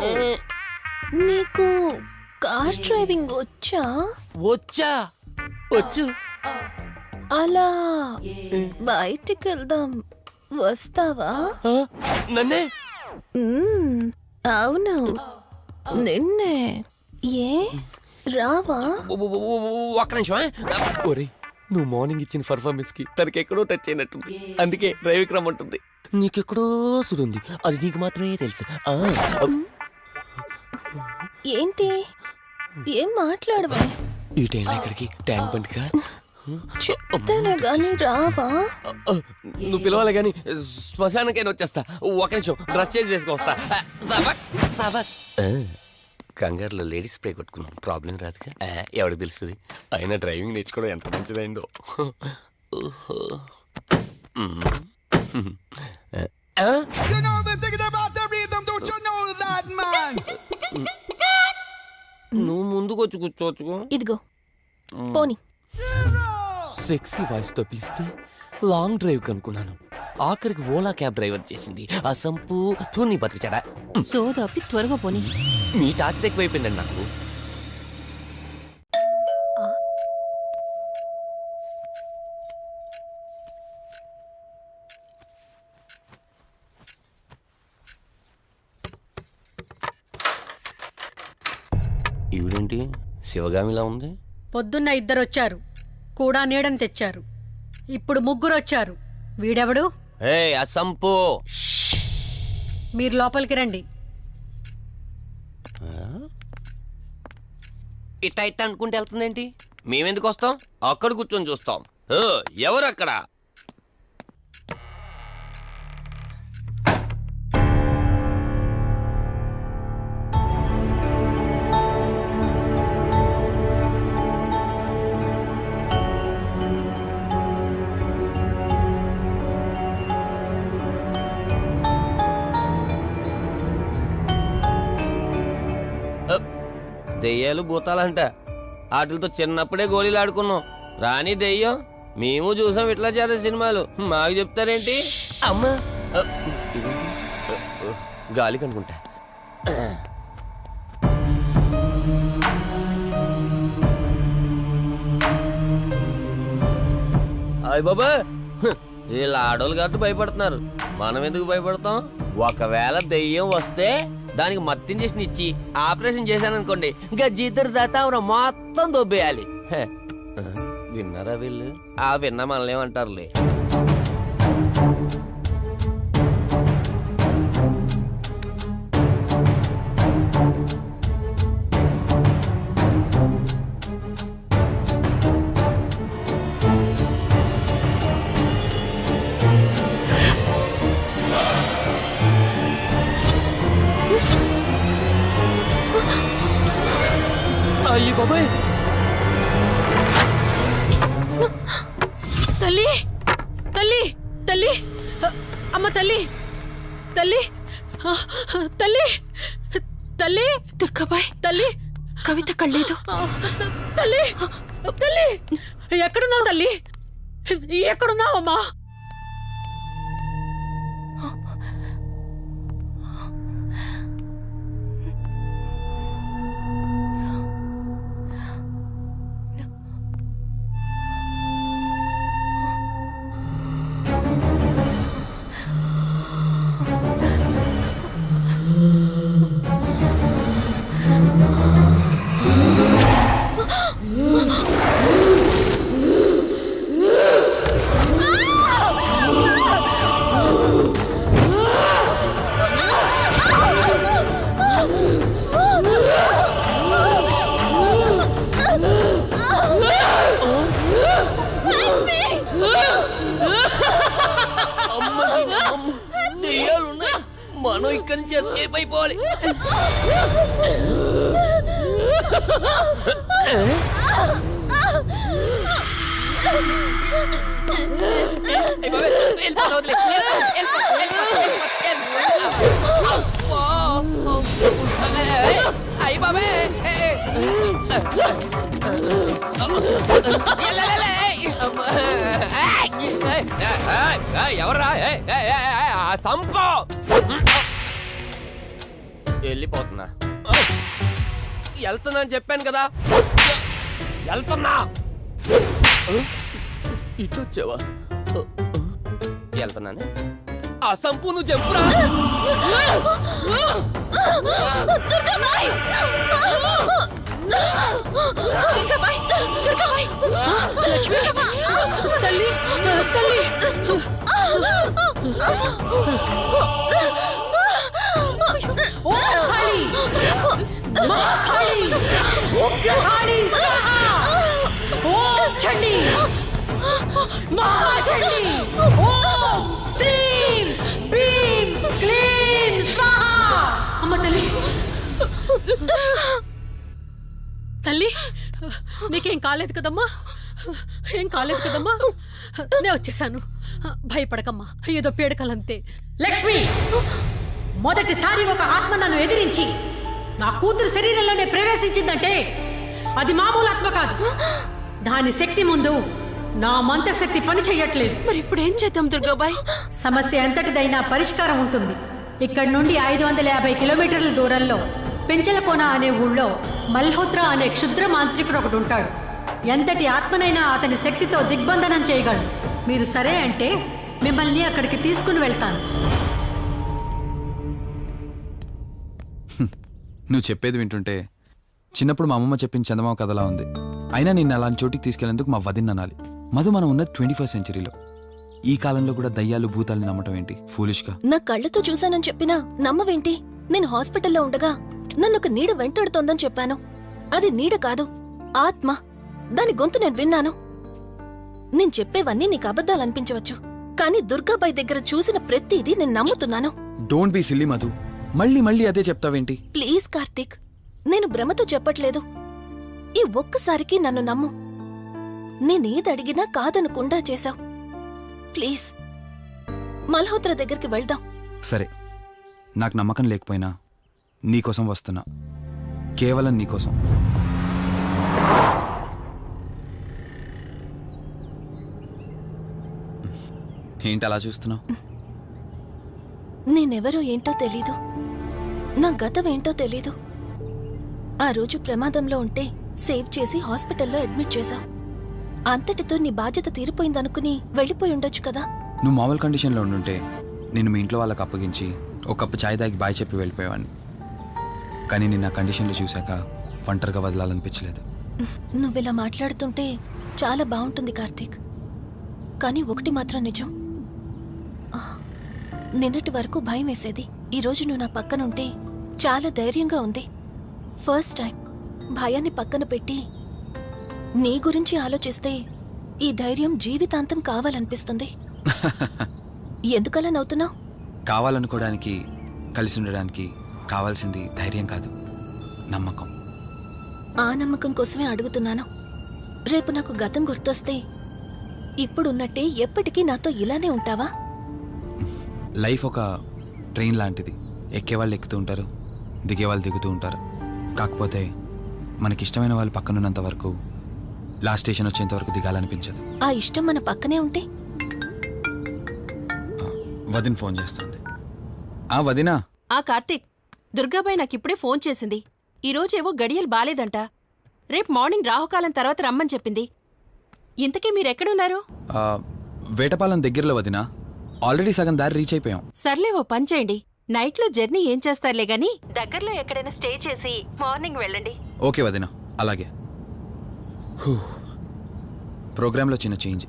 నీకు కార్ డ్రైవింగ్ వచ్చా? వచ్చు. అలా బయటికి వెళ్దాం, వస్తావా? నన్నే అవును, నిన్నే. ఏ రావా? ఒక్క నిమిషం. ఒరే, నువ్వు మార్నింగ్ ఇచ్చిన పర్ఫార్మెన్స్ కి తనకి ఎక్కడో టచ్ అయినట్టుంది. అందుకే డ్రైవింగ్ రమ్మంటుంది. నీకెక్కడో సుడుంది, అది నీకు మాత్రమే తెలుసు. ఏంటి? ఏం మాట్లాడవా? ఈ టైంలో ఇక్కడికి ట్యాంక్ బండ్కా? చెప్తాను గాని రావా? నువ్వు పిలవాలి కానీ శ్మశానకైనా వచ్చేస్తా. ఒక నిమిషం డ్రెస్ చేంజ్ చేసుకుని వస్తా. కంగారులో లేడీస్ స్ప్రే కొట్టుకున్నాం, ప్రాబ్లం రాదుగా. ఎవరికి తెలుస్తుంది? అయినా డ్రైవింగ్ నేర్చుకోవడం ఎంత మంచిదైందో. నువ్వు ముందుకు వచ్చి కూర్చోవచ్చుకో. ఇదిగో పోనీ. సెక్సీ వాయిస్ తో పిలిస్తే లాంగ్ డ్రైవ్ కనుక్కున్నాను. ఆఖరికి ఓలా క్యాబ్ డ్రైవర్ చేసింది ఆ సంపు తూని బతికిచాడా. సోదాపి త్వరగా పోనీ. మీ టార్చర్ ఎక్కువైపోయిందండి నాకు. ఈవిడేంటి శివగామిలా ఉంది? పొద్దున్న 2 వచ్చారు, కూడా నీడని తెచ్చారు. ఇప్పుడు 3 వచ్చారు. వీడెవడు? ఆ సంపు. మీరు లోపలికి రండి. ఇట్ట ఇట్ట అనుకుంటే వెళ్తుందేంటి? మేమెందుకు వస్తాం? అక్కడ కూర్చొని చూస్తాం. ఎవరు అక్కడ? దెయ్యాలు భూతాలంట. వాటితో చిన్నప్పుడే గోళీలు ఆడుకున్నాం. రాని దెయ్యం మేము చూసాం ఇట్లా చేరే సినిమాలు. మాకు చెప్తారేంటి? అమ్మా, గాలి కనుకుంటా. అయ్య బాబా, వీళ్ళ ఆడోళ్ళు కాబట్టి భయపడుతున్నారు. మనం ఎందుకు భయపడతాం? ఒకవేళ దెయ్యం వస్తే దానికి మత్తు ఇంజెక్షన్ ఇచ్చి ఆపరేషన్ చేశాననుకోండి, గజ్జిద్దరు దాతావరం మొత్తం దొబ్బేయాలి. విన్నారా వీళ్ళు? ఆ విన్నా మనల్ని ఏమంటారులే. అయ్యి బాబాయ్, తల్లి తల్లి తల్లి, అమ్మ తల్లి తల్లి తల్లి తల్లి, దుర్గాబాయ్, తల్లి కవిత కళ్ళేదు. తల్లి తల్లి, ఎక్కడున్నావు తల్లి? ఎక్కడున్నావమ్మా? దెయ్యాలున్నాయి, మనం ఇక్కడి నుంచి ఎస్కేప్ అయిపోవాలి. అయ్యి బాబే, ఎవర్రా? సంపో. వెళ్ళిపోతున్నా. వెళ్తున్నా అని చెప్పాను కదా, వెళ్తున్నా. ఇటు వచ్చావా? వెళ్తున్నాను. ఆ సంపు నువ్వు చెప్పురా. తల్లి తల్లి తల్లి నీకేం కాలేదు కదమ్మా? ఏం కాలేదు కదమ్మా? నేను వచ్చేసాను. భయపడకమ్మా, ఏదో పీడకలంతే. లక్ష్మి, మొదటిసారి ఒక ఆత్మ నన్ను ఎదిరించి నా కూతురు శరీరంలోనే ప్రవేశించిందంటే అది మామూలు ఆత్మ కాదు. దాని శక్తి ముందు నా మంత్రశక్తి పని చెయ్యట్లేదు. మరి ఇప్పుడు ఏం చేద్దాం దుర్గాబాయ్? సమస్య ఎంతటిదైనా పరిష్కారం ఉంటుంది. ఇక్కడి నుండి 550 కిలోమీటర్ల దూరంలో పెంచలకోన అనే ఊళ్ళో మల్హోత్రా అనే క్షుద్ర మాంత్రికుడు ఒకడు ఉంటాడు. ఎంతటి ఆత్మనైనా అతని శక్తితో దిగ్బంధనం చేయగలడు. మీరు సరే అంటే మిమ్మల్ని అక్కడికి తీసుకుని వెళ్తాను. నువ్వు చెప్పేది వింటుంటే చిన్నప్పుడు మా అమ్మమ్మ చెప్పిన చందమామ కథలా ఉంది. అయినా నిన్ను అలాంటి చోటికి తీసుకెళ్లేందుకు మా వదిన అనాలి. మధు, మనం ఉన్నది 21st సెంచరీలో. ఈ కాలంలో కూడా దయ్యాలు భూతాల్ని నమ్మటం ఏంటి? ఫూలిష్గా. నా కళ్ళతో చూశానని చెప్పినా నమ్మవేంటి? నేను హాస్పిటల్లో ఉండగా నన్ను ఒక నీడ వెంటాడుతోందని చెప్పాను. అది నీడ కాదు, ఆత్మ. దాని గొంతు నేను విన్నాను. నేను చెప్పేవన్నీ నీకు అబద్ధాలనిపించవచ్చు, కానీ దుర్గాబాయ్ దగ్గర చూసిన ప్రతిదీ నేను నమ్ముతున్నాను. Don't be silly Madhu. మళ్ళీ మళ్ళీ అదే చెప్తావేంటి? ప్లీజ్ కార్తీక్, నేను భ్రమతో చెప్పట్లేదు. ఈ ఒక్కసారికి నన్ను నమ్ము. నేనేది అడిగినా కాదనకుండా చేశావు. ప్లీజ్ మల్హోత్రా దగ్గరికి వెళ్దాం. సరే, నాకు నమ్మకం లేకపోయినా నీకోసం వస్తున్నా. కేవలం నీకోసం. ఏంటి అలా చూస్తున్నావు? నేనెవరో ఏంటో తెలీదు, నా గతం ఏంటో తెలీదు. ఆ రోజు ప్రమాదంలో ఉంటే సేవ్ చేసి హాస్పిటల్లో అడ్మిట్ చేశావు. అంతటితో నీ బాధ్యత తీరిపోయిందనుకుని వెళ్ళిపోయి ఉండొచ్చు కదా. నువ్వు మామూలు కండిషన్లో ఉండుంటే నేను మీ ఇంట్లో వాళ్ళకి అప్పగించి ఒక కప్పు చాయ్ తాగి బాయ్ చెప్పి వెళ్ళిపోయేవాడిని. కానీ నేను నా కండిషన్లో చూశాక ఒంటరిగా వదలాలనిపించలేదు. నువ్విలా మాట్లాడుతుంటే చాలా బాగుంటుంది కార్తీక్. కానీ ఒకటి మాత్రం నిజం, నిన్నటి వరకు భయం వేసేది. ఈరోజు నువ్వు నా పక్కనుంటే చాలా ధైర్యంగా ఉంది. ఫస్ట్ టైం భయాన్ని పక్కన పెట్టి నీ గురించి ఆలోచిస్తే ఈ ధైర్యం జీవితాంతం కావాలనిపిస్తుంది. ఎందుకలా నవ్వుతున్నావు? కావాలనుకోవడానికి, కలిసి ఉండడానికి కావాల్సింది ధైర్యం కాదు, నమ్మకం. ఆ నమ్మకం కోసమే అడుగుతున్నాను. రేపు నాకు గతం గుర్తొస్తే ఇప్పుడున్నట్టే ఎప్పటికీ నాతో ఇలానే ఉంటావా? లైఫ్ ఒక ట్రైన్ లాంటిది. ఎక్కేవాళ్ళు ఎక్కుతూ ఉంటారు, దిగేవాళ్ళు దిగుతూ ఉంటారు. కాకపోతే మనకిష్టమైన వాళ్ళు పక్కనున్నంత వరకు లాస్ట్ స్టేషన్ వచ్చేంత వరకు దిగాలనిపించదు. ఆ ఇష్టం మన పక్కనే ఉంటే? వదిన ఫోన్ చేస్తుంది. వదినా. కార్తీక్, దుర్గాబాయ్ నాకిప్పుడే ఫోన్ చేసింది. ఈరోజేవో గడియలు బాలేదంట. రేపు మార్నింగ్ రాహుకాలం తర్వాత రమ్మని చెప్పింది. ఇంతకీ మీరెక్కడున్నారు? వేటపాలెం దగ్గరలో వదినా. ఆల్రెడీ సగం దారి రీచ్ అయిపోయాం. సర్లే, ఓ పని చేయండి. నైట్లో జర్నీ ఏం చేస్తారులే గాని దగ్గరలో ఎక్కడైనా స్టే చేసి మార్నింగ్ వెళ్ళండి. ఓకే వదినా, అలాగే. ప్రోగ్రాంలో చిన్న చేంజ్.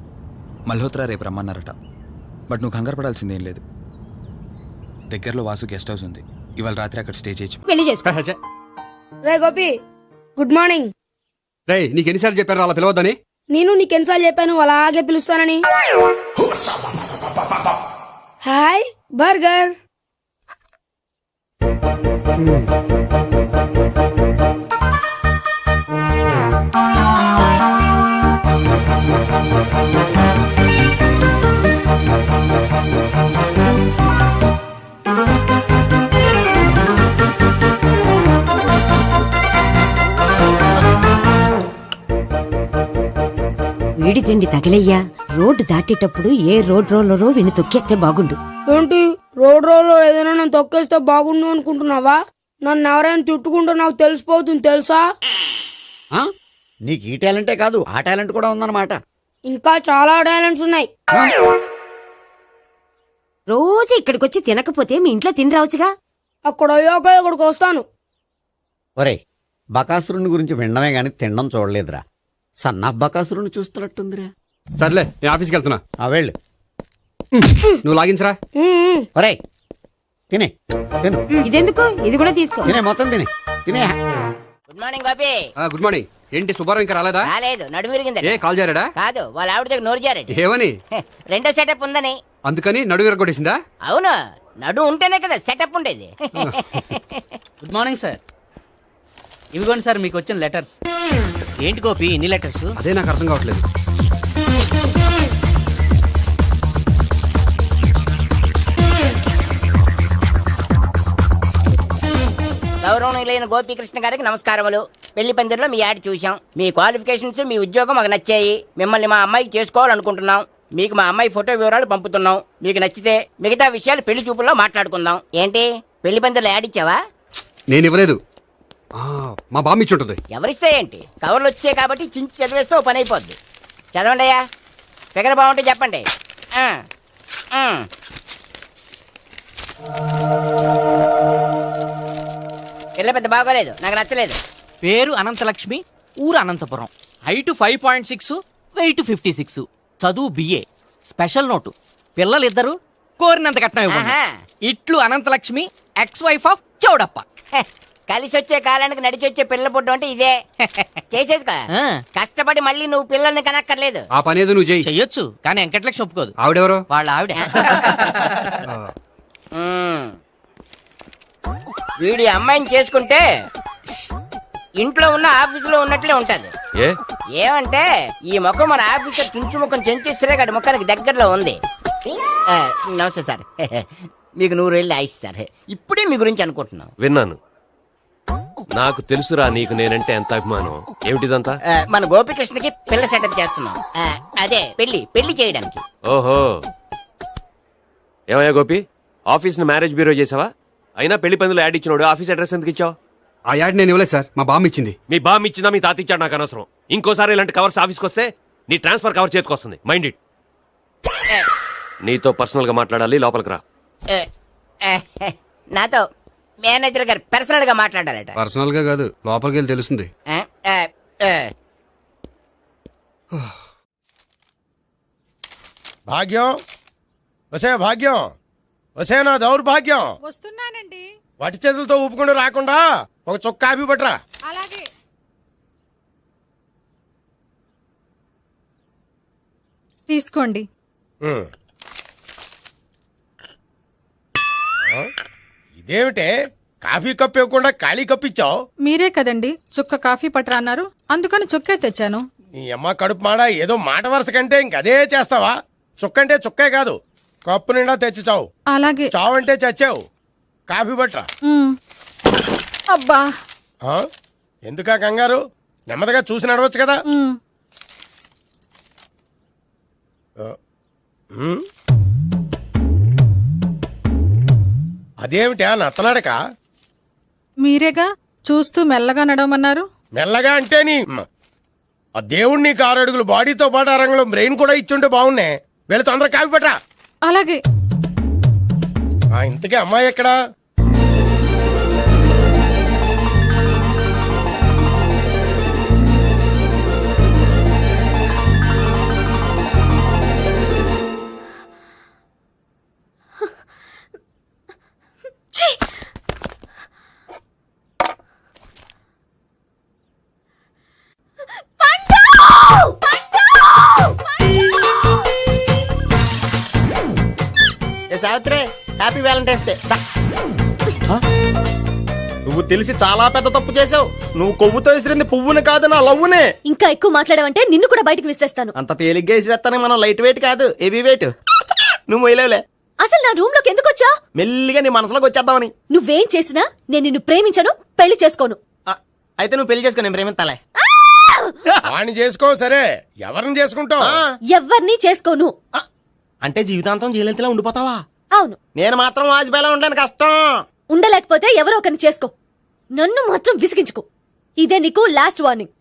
మల్హోత్రా రేపు రమ్మన్నారట. బట్ నువ్వు కంగారు పడాల్సిందేం లేదు. దగ్గరలో వాసు గెస్ట్ హౌస్ ఉంది. ఇవాళ రాత్రి అక్కడ స్టే చేయొచ్చు. పెళ్లి చేసుకో. రే గోపి, గుడ్ మార్నింగ్. రే, నీకెన్నిసార్లు చెప్పారు అలా పిలవద్దని? నేను నీకెన్నిసార్లు చెప్పాను అలాగే పిలుస్తానని. Hi burger. వీడి తిండి తగిలయ్యా. రోడ్డు దాటేటప్పుడు ఏ రోడ్ రోలరో విని తొక్కేస్తే బాగుండు. ఏంటి రోడ్ రోలర్ ఏదైనా నేను తొక్కేస్తే బాగుండు అనుకుంటున్నావా? నన్ను ఎవరైనా తిట్టుకుంటే నాకు తెలిసిపోతుంది తెలుసా? నీకు ఈ టాలెంటే కాదు, ఆ టాలెంట్ కూడా ఉందన్నమాట. ఇంకా చాలా టాలెంట్స్ ఉన్నాయి. రోజు ఇక్కడికొచ్చి తినకపోతే మీ ఇంట్లో తిని రావచ్చుగా. అక్కడ అయ్యాక ఇక్కడికి వస్తాను. ఒరేయ్, బకాసురుని గురించి వినడమే గాని తినడం చూడలేదురా. సన్న బకాసురుని చూస్తున్నట్టుందిరా. సర్లే నేను ఆఫీస్కి వెళ్తున్నా. వెళ్ళు. నువ్వు లాగించరా. ఒరేయ్ తినే తిను ఇదెందుకు? ఇది కూడా తీసుకో. తినే మొత్తం తినే తినే. Good morning Gopi. Good morning. ఏంటి సుబ్బారావు ఇంకా రాలేదా? రాలేదు, నడుము విరిగింది. ఏ కాల్ చేరాడా? కాదు, వాళ్ళ ఆవిడ దగ్గర నోరు జారాడు. ఏమని? రెండో సెటప్ ఉందని. అందుకని నడుగు విరగొట్టేసిందా? అవును, నడు ఉంటేనే కదా సెటప్ ఉండేది. Good morning sir. ఇవిగోండి సార్ మీకు వచ్చిన లెటర్స్. ఏంటి గోపి ఇన్ని లెటర్స్? అదే నాకు అర్థం కావట్లేదు. గౌరవనీయులైన గోపీకృష్ణ గారికి నమస్కారములు. పెళ్లి పందిరిలో మీ యాడ్ చూసాం. మీ క్వాలిఫికేషన్స్, మీ ఉద్యోగం మాకు నచ్చాయి. మిమ్మల్ని మా అమ్మాయికి చేసుకోవాలనుకుంటున్నాం. మీకు మా అమ్మాయి ఫోటో వివరాలు పంపుతున్నాం. మీకు నచ్చితే మిగతా విషయాలు పెళ్లి చూపుల్లో మాట్లాడుకుందాం. ఏంటి, పెళ్లి పందిరిలో యాడ్ ఇచ్చావా? నేను ఇవ్వలేదు. మా బామ్మ ఇచ్చి ఉంటుంది. ఎవరిస్తే ఏంటి, కవర్లు వచ్చాయి కాబట్టి చించి చదివేస్తే ఓ పని అయిపోద్ది. చదవండి అయ్యా. ఫిగర్ బాగుంటే చెప్పండి. పిల్ల పెద్ద బాగోలేదు, నాకు నచ్చలేదు. పేరు అనంతలక్ష్మి, ఊరు అనంతపురం, హైట్ 5.6, వెయిట్ 56, చదువు బిఏ, స్పెషల్ నోటు, పిల్లలిద్దరు, కోరినంత కట్నం ఇవ్వండి. ఇట్లు Ananthalakshmi, ex wife of Chowdappa. కలిసి వచ్చే కాలానికి నడిచి వచ్చే పిల్ల పుట్టు అంటే ఇదే. చేసేసుకో. కష్టపడి మళ్ళీ నువ్వు పిల్లల్ని కనక్కర్లేదు. ఆ పని ఏదో నువ్వు చెయ్యొచ్చు, కానీ వెంకటలక్ష్మి ఒప్పుకోదు. ఆవిడెవరో? వాళ్ళ ఆవిడ. వీడి అమ్మాయిని చేసుకుంటే ఇంట్లో ఉన్న ఆఫీసులో ఉన్నట్లే ఉంటది. ఏమంటే ఈ ముఖం మన ఆఫీసర్ చుంచు ముఖం చెంచేశ్వరే గారి ముఖానికి దగ్గరలో ఉంది. నమస్తే సార్. మీకు 100 ఏళ్ళు ఆయుష్ సార్. ఇప్పుడే మీ గురించి అనుకుంటున్నాం. విన్నాను. నాకు తెలుసురా నీకు నేనంటే ఎంత అభిమానం. ఏమిటిదంతా? మన గోపికృష్ణకి పిల్ల సెటప్ చేస్తున్నాం. అదే పెళ్లి చేయడానికి. ఓహో, ఏమయ్యా గోపి, ఆఫీస్ ని మ్యారేజ్ బ్యూరో చేసావా? అయినా పెళ్లి పందులు యాడ్ ఇచ్చినోడు ఆఫీస్ అడ్రస్ ఎందుకు ఇచ్చావు? ఆ యాడ్ నేను ఇవ్వలేదు సార్, మా బామ్మ ఇచ్చింది. మీ బామ్మ ఇచ్చిందా మీ తాత ఇచ్చాడు నాకు అనవసరం. ఇంకోసారి ఇలాంటి కవర్స్ ఆఫీస్కి వస్తే నీ ట్రాన్స్ఫర్ కవర్ చేతికి వస్తుంది. Mind it. నీతో పర్సనల్ గా మాట్లాడాలి, లోపలికి రా. నాతో మేనేజర్ గారు పర్సనల్ గా మాట్లాడాలట. పర్సనల్ గా కాదు, లోపలికి వెళ్ళి తెలుస్తుంది. భాగ్యం, వసే భాగ్యం, వసే నా దౌర్భాగ్యం. వస్తున్నానండి. వటి చేతులతో ఊపుకుండా రాకుండా ఒక చొక్క కాఫీ పట్టరా. అలాగే. తీసుకోండి. ఇదేమిటే కాఫీ కప్ ఇవ్వకుండా ఖాళీ కప్ ఇచ్చావు? మీరే కదండి చుక్క కాఫీ పట్టరా అన్నారు, అందుకని చుక్కే తెచ్చాను. నీ అమ్మ కడుపు మాడ, ఏదో మాట వరుస కంటే ఇంకదే చేస్తావా? చుక్కంటే చుక్కే కాదు, కప్పు నిండా తెచ్చి చావు. అలాగే. చావంటే చచ్చావు. కాఫీ పట్టరా. అబ్బా, ఎందుకా కంగారు? నెమ్మదిగా చూసి నడవచ్చు కదా. అదేమిటా నత్తనాడక? మీరేగా చూస్తూ మెల్లగా నడవమన్నారు. మెల్లగా అంటే నీ ఆ దేవుడు నీకు 6 అడుగులు బాడీతో పాటు ఆ రంగంలో బ్రెయిన్ కూడా ఇచ్చుంటే బాగున్నాయి. వెళ్ళి తొందరగా కాఫీ పట్టరా. అలాగే. ఇంతకీ అమ్మాయి ఎక్కడా? Savitri, happy Valentine's day. నువ్వు తెలిసి చాలా పెద్ద తప్పు చేసావు. నువ్వు కొవ్వుతో విసిరింది పువ్వుని కాదు, నా లవ్వునే. ఇంకా ఎక్కువ మాట్లాడావంటే నిన్ను కూడా బయటకు విసిరేస్తాను. అంత తేలిగ్గా విసిరేస్తానే, మనం లైట్ వెయిట్ కాదు, హెవీ వెయిట్. నువ్వు మొయ్యలేవులే. అసలు నా రూమ్ లోకి ఎందుకు వచ్చా? మెల్లిగా నీ మనసులోకి వచ్చేద్దామని. నువ్వేం చేసినా నేను నిన్ను ప్రేమించను, పెళ్లి చేసుకోను. అయితే నువ్వు పెళ్లి చేసుకో, నేను ప్రేమిస్తాలే. వాణ్ణి చేసుకో. సరే, ఎవరిని చేసుకుంటావు? ఎవరిని చేసుకోను. అంటే జీవితాంతం జయలలితలా ఉండిపోతావా? అవును. నేను మాత్రం వాజ్పేయిలా ఉండడానికి కష్టం. ఉండలేకపోతే ఎవరో ఒకరిని చేసుకో, నన్ను మాత్రం విసిగించుకో. ఇదే నీకు లాస్ట్ వార్నింగ్.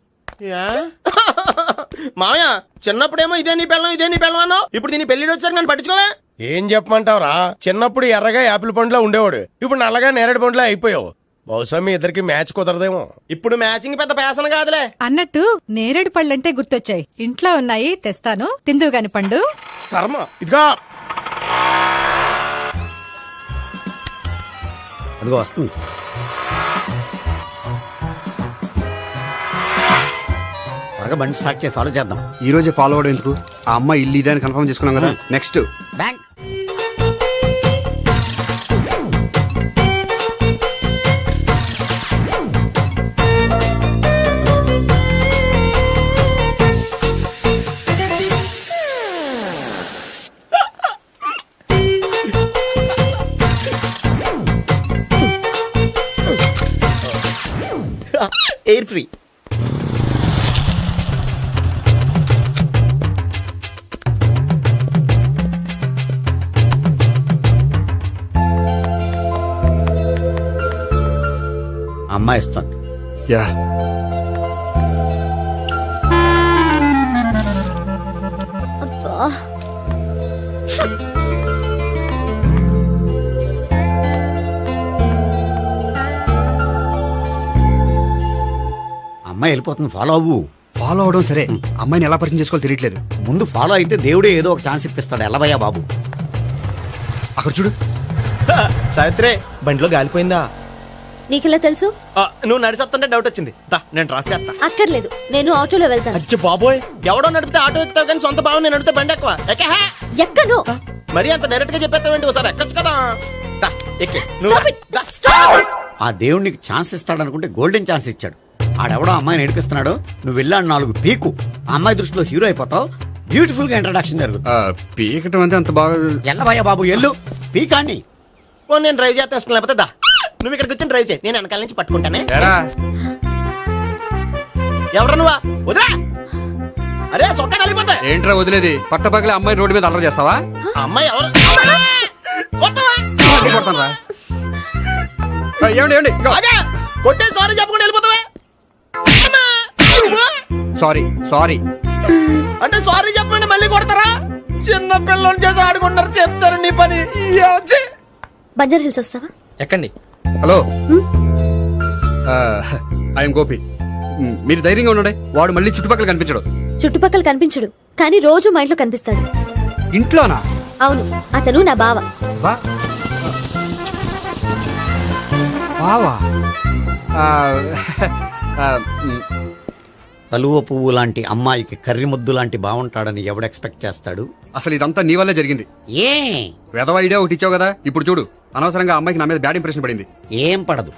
మామయ్య చిన్నప్పుడేమో ఇదే నీ పెళ్ళం అన్నావు, ఇప్పుడు దీని పెళ్లి వచ్చాక నన్ను పట్టించుకోవే. ఏం చెప్పమంటావురా, చిన్నప్పుడు ఎర్రగా యాపిల్ పండులో ఉండేవాడు, ఇప్పుడు నల్లగా నేరేడు పండులో అయిపోయావు. బహుశా మీ ఇద్దరికి మ్యాచ్ కుదరదేమో. ఇప్పుడు మ్యాచింగ్ పెద్ద పేసన కాదులే. అన్నట్టు నేరేడు పళ్ళంటే గుర్తొచ్చాయి. ఇంట్లో ఉన్నాయి, తెస్తాను, తిందువు గాని పండు. కర్మ ఇదిగా అదిగో వస్తుంది. త్వరగా బండి స్టార్ట్ చేసి ఫాలో చేద్దాం. ఈ రోజే ఫాలో అవడం ఎందుకు? ఆ అమ్మాయి ఇల్లు ఇదే అని కన్ఫర్మ్ చేసుకున్నాం కదా. Next bank air free. అమ్మాయి ఇస్తుంది. యా అమ్మాయి వెళ్ళిపోతుంది, ఫాలో అవ్వు. ఫాలో అవడం సరే, అమ్మాయిని ఎలా పరిచయం చేసుకోవాలో తెలియట్లేదు. ముందు ఫాలో అయితే దేవుడే ఏదో ఒక ఛాన్స్ ఇప్పిస్తాడు. ఎల్లవయ్యా బాబు. అక్కడ చూడు. సావిత్రి, బండిలో గాలిపోయిందా? నీకెలా తెలుసు? నువ్వు నడిచేస్తుంటే డౌట్ వచ్చింది. నేను ట్రాస్ చేస్తా. అక్కర్లేదు, నేను ఆటోలో వెళ్తాను. అచ్చి బాబోయ్, ఎవడో నడిపితే ఆటో ఎక్కుతావు కానీ సొంత భావం నేను నడిపితే బండి ఎక్కువ. ఎక్కను. మరి అంత డైరెక్ట్ గా చెప్పేస్తావేంటి? ఒకసారి ఎక్కొచ్చు కదా. Stop it. ఆ దేవుడికి ఛాన్స్ ఇస్తాడనుకుంటే గోల్డెన్ ఛాన్స్ ఇచ్చాడు. ఆడెవడో అమ్మాయిని నడిపిస్తున్నాడు, నువ్వు వెళ్ళాడు 4 పీకు. ఆ అమ్మాయి దృష్టిలో హీరో అయిపోతావు. బ్యూటిఫుల్ గా ఇంట్రడక్షన్ జరుగుతుంది. పీకటం అంటే అంత బాగా ఎల్లవయ్యా బాబు, ఎల్లు పీకాన్ని. నేను డ్రైవ్ చేస్తే ఇష్టం, లేకపోతే దా నువ్వు ఇక్కడికి వచ్చి డ్రైవ్ చేయి, నేను వెనకాల నుంచి పట్టుకుంటానే. ఎవరు నువ్వా? వదిలే. అరే చొక్కా కలిపోతా. ఏంట్రా వదిలేది? పట్టపగలే అమ్మాయి రోడ్డు మీద అల్లరి చేస్తావా? అమ్మాయి ఎవరు? కొట్టే సారీ చెప్పకుండా వెళ్ళిపోతావా? సారీ సారీ అంటే సారీ చెప్పండి మళ్ళీ కొడతారా? చిన్న పిల్లలు చేసి ఆడుకుంటారు, చెప్తారు నీ పని. బంజారా హిల్స్ వస్తావా? ఎక్కండి. Hello, I'm Gopi. మీరు ధైర్యంగా ఉండండి. వాడు మళ్ళీ చుట్టుపక్కల కనిపించడు. చుట్టుపక్కల కనిపించడు, కానీ రోజు మా ఇంట్లో కనిపిస్తాడు. ఇంట్లోనా? అవును, అతను నా బావ. బావా? కలువ పువ్వు లాంటి అమ్మాయికి కర్రి ముద్దు లాంటి బాగుంటాడని ఎవడు ఎక్స్పెక్ట్ చేస్తాడు? అసలు ఇదంతా నీ వల్లే జరిగింది. ఏ వెధవ ఐడియా ఒకటి ఇచ్చావు కదా. ఇప్పుడు చూడు, అనవసరంగా అమ్మాయికి నా మీద బ్యాడ్ ఇంప్రెషన్ పడింది. ఏం పడదు.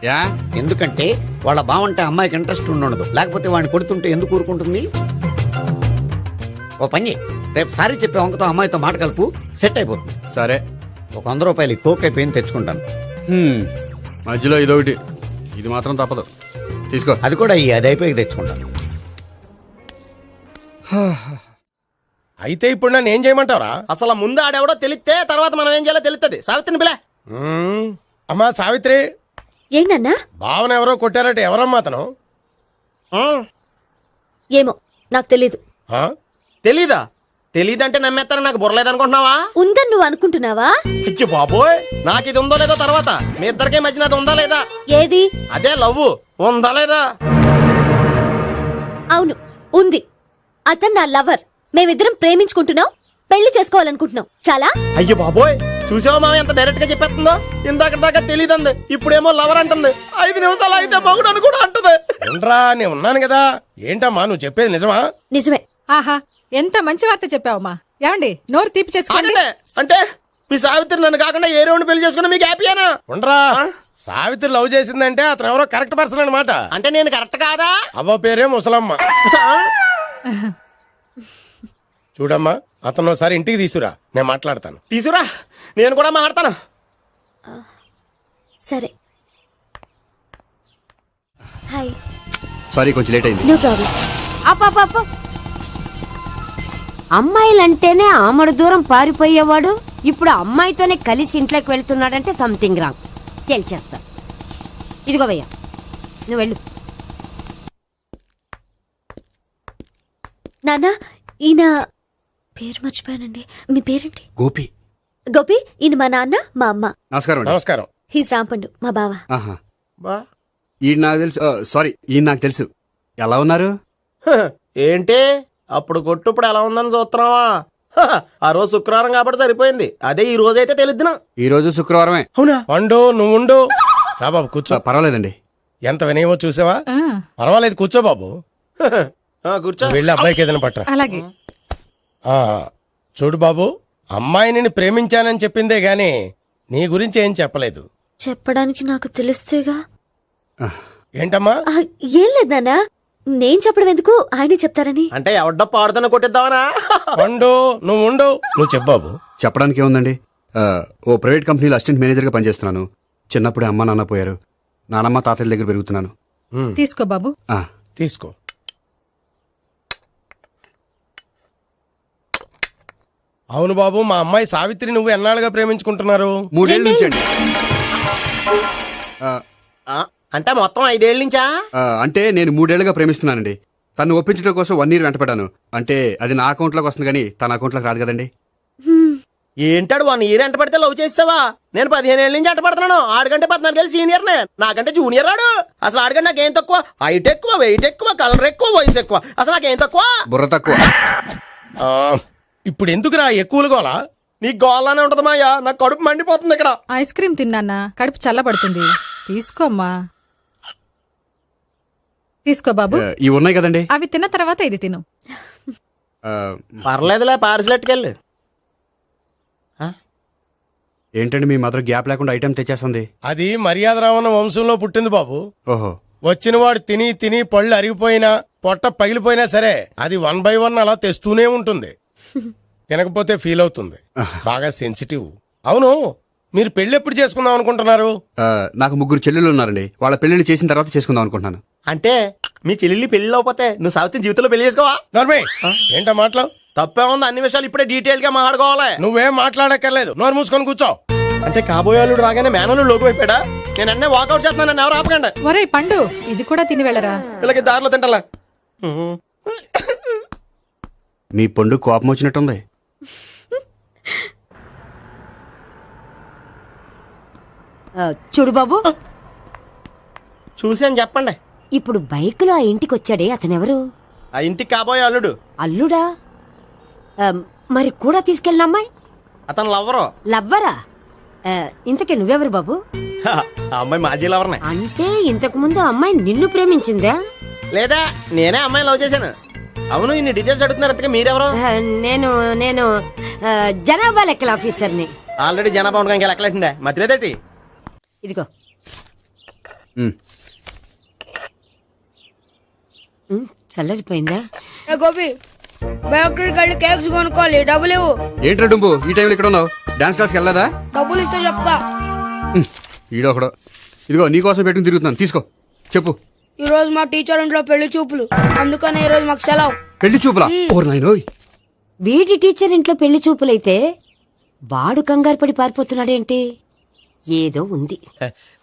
ఎందుకంటే వాళ్ళ బాగుంటే అమ్మాయికి ఇంట్రెస్ట్ ఉండదు. లేకపోతే వాడిని కొడుతుంటే ఎందుకు ఊరుకుంటుంది? ఓ పని, రేపు సారీ చెప్పే వంకతో అమ్మాయితో మాట కలుపు, సెట్ అయిపోతుంది. సరే, ఒక 100 రూపాయలు కోక్ అయిపోయింది, తెచ్చుకుంటాను. మధ్యలో ఇదొకటి, ఇది మాత్రం తప్పదు. తీసుకో. అది కూడా అది అయిపోయి తెచ్చుకుంటాను. అయితే ఇప్పుడు నన్ను ఏం చేయమంటారా? అసలు ముందు ఆడెవడో తెలిస్తే తర్వాత మనం ఏం చేయాలో తెలుస్తుంది. సావిత్రిని పిల్ల. అమ్మా సావిత్రి. ఏంటన్నా? భావన ఎవరో కొట్టారట. ఎవరమ్మా అతను? ఏమో నాకు తెలీదు. తెలీదా? తెలీదంటే నమ్మేస్తారని నాకు బుర్రలేదనుకుంటున్నావా? ఉందని నువ్వు అనుకుంటున్నావా? అయ్యో బాబోయ్, నాకు ఇది ఉందో లేదో తర్వాత. మీ ఇద్దరికే మధ్యన అది ఉందా లేదా? ఏది? అదే లవ్ ఉందా లేదా? అవును, ఉంది. అతను నా లవర్. మేమిద్దరం ప్రేమించుకుంటున్నాం, పెళ్లి చేసుకోవాలనుకుంటున్నాం. చాలా. అయ్యో బాబోయ్, చూసావా మామ ఎంత డైరెక్ట్ గా చెప్పేస్తుందో? ఇందాక దాకా తెలియదండి, ఇప్పుడేమో లవర్ అంటుంది. 5 నిమిషాలు అయితే మగుడు అని కూడా అంటుంది. ఉండరా, నేను ఉన్నాను కదా. ఏంటమ్మా నువ్వు చెప్పేది నిజమా? నిజమే. ఆహా, ఎంత మంచి వార్త చెప్పావమ్మా. ఏమండి, నోరు తీపి చేసుకోండి. అంటే మీ సావిత్రి నన్ను కాకుండా ఏ రౌండ్ పెళ్లి చేసుకున్నా మీకు హ్యాపీయేనా? ఉండరా, సావిత్రి లవ్ చేసిందంటే అతను ఎవరో కరెక్ట్ పర్సన్ అనమాట. అంటే నేను కరెక్ట్ కాదా? అవ్వ పేరే ముసలమ్మ. చూడమ్మా, అతను ఒకసారి ఇంటికి తీసుకురా, నేను మాట్లాడతాను. తీసుకురా, నేను కూడా మాట్లాడతాను. సరే. హాయ్. సారీ, కొంచెం లేట్ అయింది. No problem. అప్ప అమ్మాయిలంటేనే ఆమడు దూరం పారిపోయేవాడు ఇప్పుడు అమ్మాయితోనే కలిసి ఇంట్లోకి వెళ్తున్నాడంటే సంథింగ్ రాంగ్. తేల్చేస్తా. ఇదిగో భయ్యా, నువ్వు వెళ్ళు. నాన్న ఈయన పేరు మర్చిపోయానండి. మీ పేరేంటి? గోపి. గోపి, ఈయన మా నాన్న, మా అమ్మ. నమస్కారం అండి. నమస్కారం. హీస్ రాంపండు, మా బావ. ఆహా. ఈయన నాకు తెలుసు. సారీ, ఈయన నాకు తెలుసు. ఎలా ఉన్నారు? ఏంటి అప్పుడు కొట్టు ఇప్పుడు ఎలా ఉందని చూస్తున్నావా? ఆ రోజు శుక్రవారం కాబట్టి సరిపోయింది. అదే ఈ రోజు అయితే తెలిద్దునా. ఈ రోజు శుక్రవారమే. అవునా? వండు, నువ్వు ఉండు. రా బాబు కూర్చో. పర్వాలేదండి. ఎంత వినయమో చూసావా? పర్వాలేదు, కూర్చో బాబు. కూర్చో. వెళ్ళి అబ్బాయికి ఏదైనా పట్టరా. అలాగే. చూడు బాబు, అమ్మాయి నిన్ను ప్రేమించానని చెప్పిందే గాని నీ గురించి ఏం చెప్పలేదు. చెప్పడానికి నాకు తెలిస్తేగా. ఏంటమ్మా? ఏం లేదు నాన్న, నేను చెప్పడం ఎందుకు, ఆయనే చెప్తారని. అంటే ఎవడ్డో పాడుతున్న కొట్టిద్దామనా? వండు, నువ్వు ఉండు. నువ్వు చెప్పు బాబు. చెప్పడానికి ఏముందండి, ఓ ప్రైవేట్ కంపెనీలో అసిస్టెంట్ మేనేజర్గా పనిచేస్తున్నాను. చిన్నప్పుడే అమ్మ నాన్న పోయారు. నానమ్మ తాతయ్య దగ్గర పెరుగుతున్నాను. తీసుకో బాబు. తీసుకో. అవును బాబు, మా అమ్మాయి సావిత్రి నువ్వు ఎన్నాళ్ళుగా ప్రేమించుకుంటున్నారు? 3 ఏళ్ళ నుంచి అండి. అంటే మొత్తం 5 ఏళ్ళ నుంచా? అంటే నేను 3 ఏళ్ళుగా ప్రేమిస్తున్నానండి. తను ఒప్పించడం కోసం 1 year వెంటపడ్డాను. అంటే అది నా అకౌంట్లోకి వస్తుంది కానీ తన అకౌంట్లోకి రాదు కదండి. ఏంటాడు 1 year ఎంట పడితే లవ్ చేసావా? నేను 15 ఏళ్ళ నుంచి ఎంట పడుతున్నాను. ఆడికంటే 14 ఏళ్ళు సీనియర్నే, నాకంటే జూనియర్ రాడు. అసలు ఆడికంటే నాకేం తక్కువ? హైట్ ఎక్కువ, వెయిట్ ఎక్కువ, కలర్ ఎక్కువ, వయసు ఎక్కువ. అసలు నాకేం తక్కువ? బుర్ర తక్కువ. ఇప్పుడు ఎందుకురా ఎక్కువలు గోలా? నీ గోలానే ఉంటది మాయా, నాకు కడుపు మండిపోతుంది ఇక్కడ. ఐస్ క్రీమ్ తిన్నానా, కడుపు చల్లబడుతుంది. తీసుకోమ్మా. తీసుకో బాబు. ఇవి ఉన్నాయి కదండి, అవి తిన్న తర్వాత ఇది తిను. పర్లేదులే, పార్సిలెట్కెళ్ళి. ఏంటండి మీ మదర్ గ్యాప్ లేకుండా ఐటెం తెచ్చేస్తుంది? అది మర్యాద రావణ వంశంలో పుట్టింది బాబు. ఓహో. వచ్చిన వాడు తిని తిని పళ్ళు అరిగిపోయినా పొట్ట పగిలిపోయినా సరే అది 1 by 1 అలా తెస్తూనే ఉంటుంది. తినకపోతే ఫీల్ అవుతుంది. బాగా సెన్సిటివ్. అవును, మీరు పెళ్లి ఎప్పుడు చేసుకుందాం అనుకుంటున్నారు? నాకు 3 చెల్లెళ్ళు ఉన్నారండి. వాళ్ళ పెళ్లిని చేసిన తర్వాత చేసుకుందాం అనుకుంటున్నాను. అంటే మీ చెల్లెల్ని పెళ్లి లేకపోతే నువ్వు సావిత్రి జీవితంలో పెళ్లి చేసుకోవా? నోర్మే, ఏంటో మాటలు? తప్పే ఉంది, అన్ని విషయాలు ఇప్పుడే డీటెయిల్ గా మాట్లాడుకోవాలి. నువ్వేం మాట్లాడక్కర్లేదు, నోరు మూసుకొని కూర్చో. అంటే కాబోయేవాళ్ళు రాగానే మేనలు లోకి అయిపోయాడా? నేను అన్నీ వాకౌట్ చేస్తున్నాను, ఎవరు ఆపకండి. ఒరే పండు, ఇది కూడా తిని వెళ్ళరా. ఇలాగే దారిలో తింటలా. మీ పండు కోపం వచ్చినట్టుంది. చూడు బాబు, చూసాను చెప్పండి. ఇప్పుడు బైక్లో ఆ ఇంటికి వచ్చాడే అతనెవరు? ఆ ఇంటికి కాబోయే అల్లుడు. అల్లుడా? మరి కూడా తీసుకెళ్ళిన అమ్మాయి? అతను లవ్వరు. లవ్వరా? ఇంతకీ నువ్వెవరు బాబు? ఆ అమ్మాయి మాజీ లవర్నే. అంటే ఇంతకు ముందు అమ్మాయి నిన్ను ప్రేమించిందా? లేదా నేనే అమ్మాయి లవ్ చేశాను. అవును, ఇన్ని డీటెయిల్స్ అడుగుతున్నారు. ఇంతకీ మీరెవరు? నేను నేను జనాభా లెక్కల ఆఫీసర్ని. ఆల్రెడీ జనాభా ఉండగా ఇంకా లెక్కలేండే మధ్యలేదేటి. ఇదిగో. చల్లరిపోయిందా? గోపి, బయోక్రెడిట్ వెళ్ళి కేక్స్ కొనుక్కోవాలి, డబ్బులు ఇవ్వు. ఏంట్రా డుంబు ఈ టైంలో ఇక్కడ ఉన్నావు? డాన్స్ క్లాస్కి వెళ్ళదా? డబ్బులు ఇస్తే చెప్తా. ఈడొకడు. ఇదిగో నీకోసం పెట్టుకుని తిరుగుతున్నాను, తీసుకో. చెప్పు. ఈ రోజు మా టీచర్ ఇంట్లో పెళ్లి చూపులు, అందుకనే ఈ రోజు మాకు సెలవు. పెళ్లి చూపులా? ఓర్ నాయనోయ్. వీడి టీచర్ ఇంట్లో పెళ్లి చూపులైతే వాడు కంగారు పడి పారిపోతున్నాడేంటి? ఏదో ఉంది.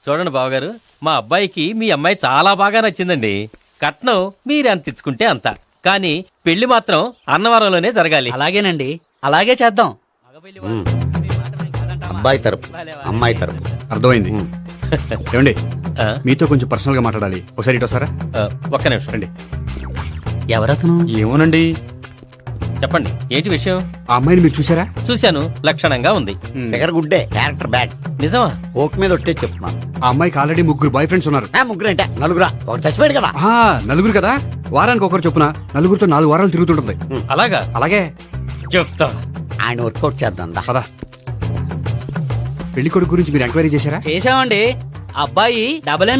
చూడండి బావగారు, మా అబ్బాయికి మీ అమ్మాయి చాలా బాగా నచ్చిందండి. కట్నం మీరు ఎంత ఇచ్చుకుంటే అంత, కానీ పెళ్లి మాత్రం అన్నవరంలోనే జరగాలి. అలాగేనండి, అలాగే చేద్దాం. అబ్బాయి తరపు, అమ్మాయి తరపు. అర్థమైంది. ఏమండి, మీతో కొంచెం పర్సనల్ గా మాట్లాడాలి. ఒకసారి ఇటు వస్తారా? ఒక్క నిమిషం రండి. ఎవరతను? ఏమోనండి. చెప్పండి, ఏంటి విషయం? ఆ అమ్మాయిని మీరు చూసారా? చూశాను, లక్షణంగా ఉంది. దగ్గర గుడ్డే, క్యారెక్టర్ బ్యాడ్. నిజమా? ఓక్ మీద ఒట్టే చెప్తున్నా. ఆ అమ్మాయికి ఆల్రెడీ 3 బాయ్ ఫ్రెండ్స్ ఉన్నారు. 3 అంటే 4 ఒకటి చచ్చిపోయాడు కదా. 4 కదా, వారానికి ఒకరు చొప్పున 4 4 వారాలు తిరుగుతుంటుంది. అలాగా? అలాగే చెప్తా. ఆయన వర్కౌట్ చేద్దాం పదా. పెళ్లి కొడుకు గురించి మీరు ఎంక్వైరీ చేశారా? చేశామండి. అబ్బాయి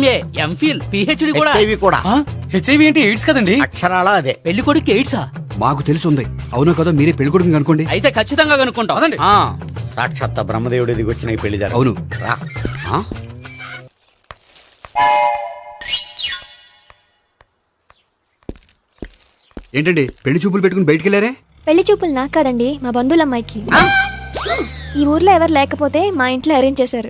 MA, MPhil, PhD కూడా. హెచ్ఐవి అంటే ఎయిడ్స్ కదండి. అక్షరాలా అదే. పెళ్లి కొడుకు ఎయిడ్సా? మాకు తెలుసుంది. అవునో కదా, మీరే పెళ్లి కొడుకుని అనుకోండి. అయితే ఖచ్చితంగా కనుక్కుంటాం. సాక్షాత్ బ్రహ్మదేవుడి దిగి వచ్చిన ఈ పెళ్లి జరగదు. అవును. ఏంటండి పెళ్లి చూపులు పెట్టుకుని బయటికి వెళ్ళారే? పెళ్లి చూపులు నాకు కాదండి, మా బంధువుల అమ్మాయికి. ఈ ఊర్లో ఎవరు లేకపోతే మా ఇంట్లో అరేంజ్ చేశారు.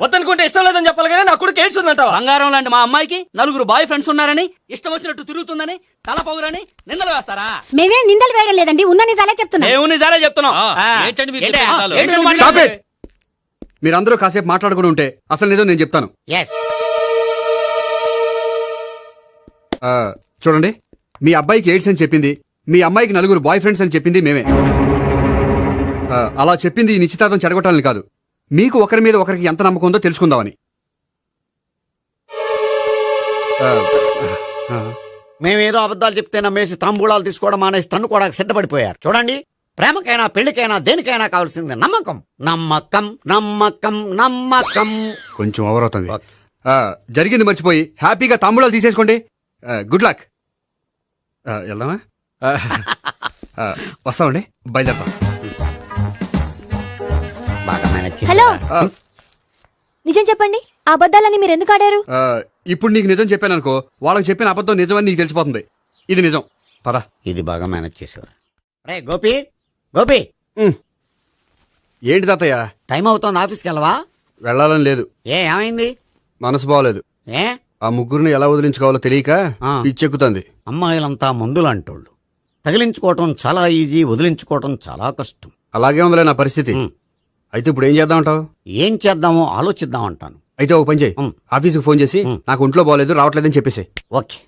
వద్దనుకుంటే ఇష్టం లేదని చెప్పాలి కానీ నా కొడుకు ఎయిడ్స్ ఉందంటావా? బంగారం లాంటి మా అమ్మాయికి 4 బాయ్ ఫ్రెండ్స్ ఉన్నారని, ఇష్టం వచ్చినట్టు తిరుగుతుందని, తల పౌరని నిందలు వేస్తారా? మేమే నిందలు వేయడం లేదండి, ఉన్న నిజాలే చెప్తున్నా. మేము నిజాలే చెప్తున్నాం. Stop it! మీరందరూ కాసేపు మాట్లాడుకుని ఉంటే అసలు నిజం నేను చెప్తాను. చూడండి, మీ అబ్బాయికి ఎయిడ్స్ అని చెప్పింది, మీ అమ్మాయికి 4 బాయ్ ఫ్రెండ్స్ అని చెప్పింది మేమే. అలా చెప్పింది ఈ నిశ్చితార్థం చెడగొట్టాలని కాదు, మీకు ఒకరి మీద ఒకరికి ఎంత నమ్మకం ఉందో తెలుసుకుందామని. మేమేదో అబద్ధాలు చెప్తే నమ్మేసి తాంబూలాలు తీసుకోవడం మానేసి తన్నుకోవడానికి సిద్ధపడిపోయారు. చూడండి, ప్రేమకైనా పెళ్లికైనా దేనికైనా కావాల్సింది నమ్మకం. నమ్మకం నమ్మకం నమ్మకం. కొంచెం ఓవర్ అవుతుంది. జరిగింది మర్చిపోయి హ్యాపీగా తాంబూలాలు తీసేసుకోండి. Good luck. వెళ్దామా? వస్తామండి, బయలుదేరతాం. హలో, నిజం చెప్పండి, ఆ అబద్ధాలని మీరు ఎందుకు ఆడారు? ఇప్పుడు నీకు నిజం చెప్పాను అనుకో, వాళ్ళకి చెప్పిన అబద్ధం నిజమని నీకు తెలిసిపోతుంది. ఇది నిజం, పద. ఇది బాగా మేనేజ్ చేసేవారు. రే గోపి, గోపి. ఏంటి తాతయ్య? టైం అవుతోంది, ఆఫీస్కి వెళ్ళవా? వెళ్ళాలని లేదు. ఏమైంది? మనసు బాగోలేదు. ఆ ముగ్గురిని ఎలా వదిలించుకోవాలో తెలియక పిచ్చెక్కుతుంది. అమ్మాయిలంతా మందులాంటోళ్ళు. తగిలించుకోవటం చాలా ఈజీ, వదిలించుకోవటం చాలా కష్టం. అలాగే ఉందిలే నా పరిస్థితి. అయితే ఇప్పుడు ఏం చేద్దామంటావు? ఏం చేద్దామో ఆలోచిద్దాం అంటాను. అయితే ఒక పని చేయి, ఆఫీస్కి ఫోన్ చేసి నాకు ఒంట్లో బాగోలేదు రావట్లేదని చెప్పేసి. ఓకే.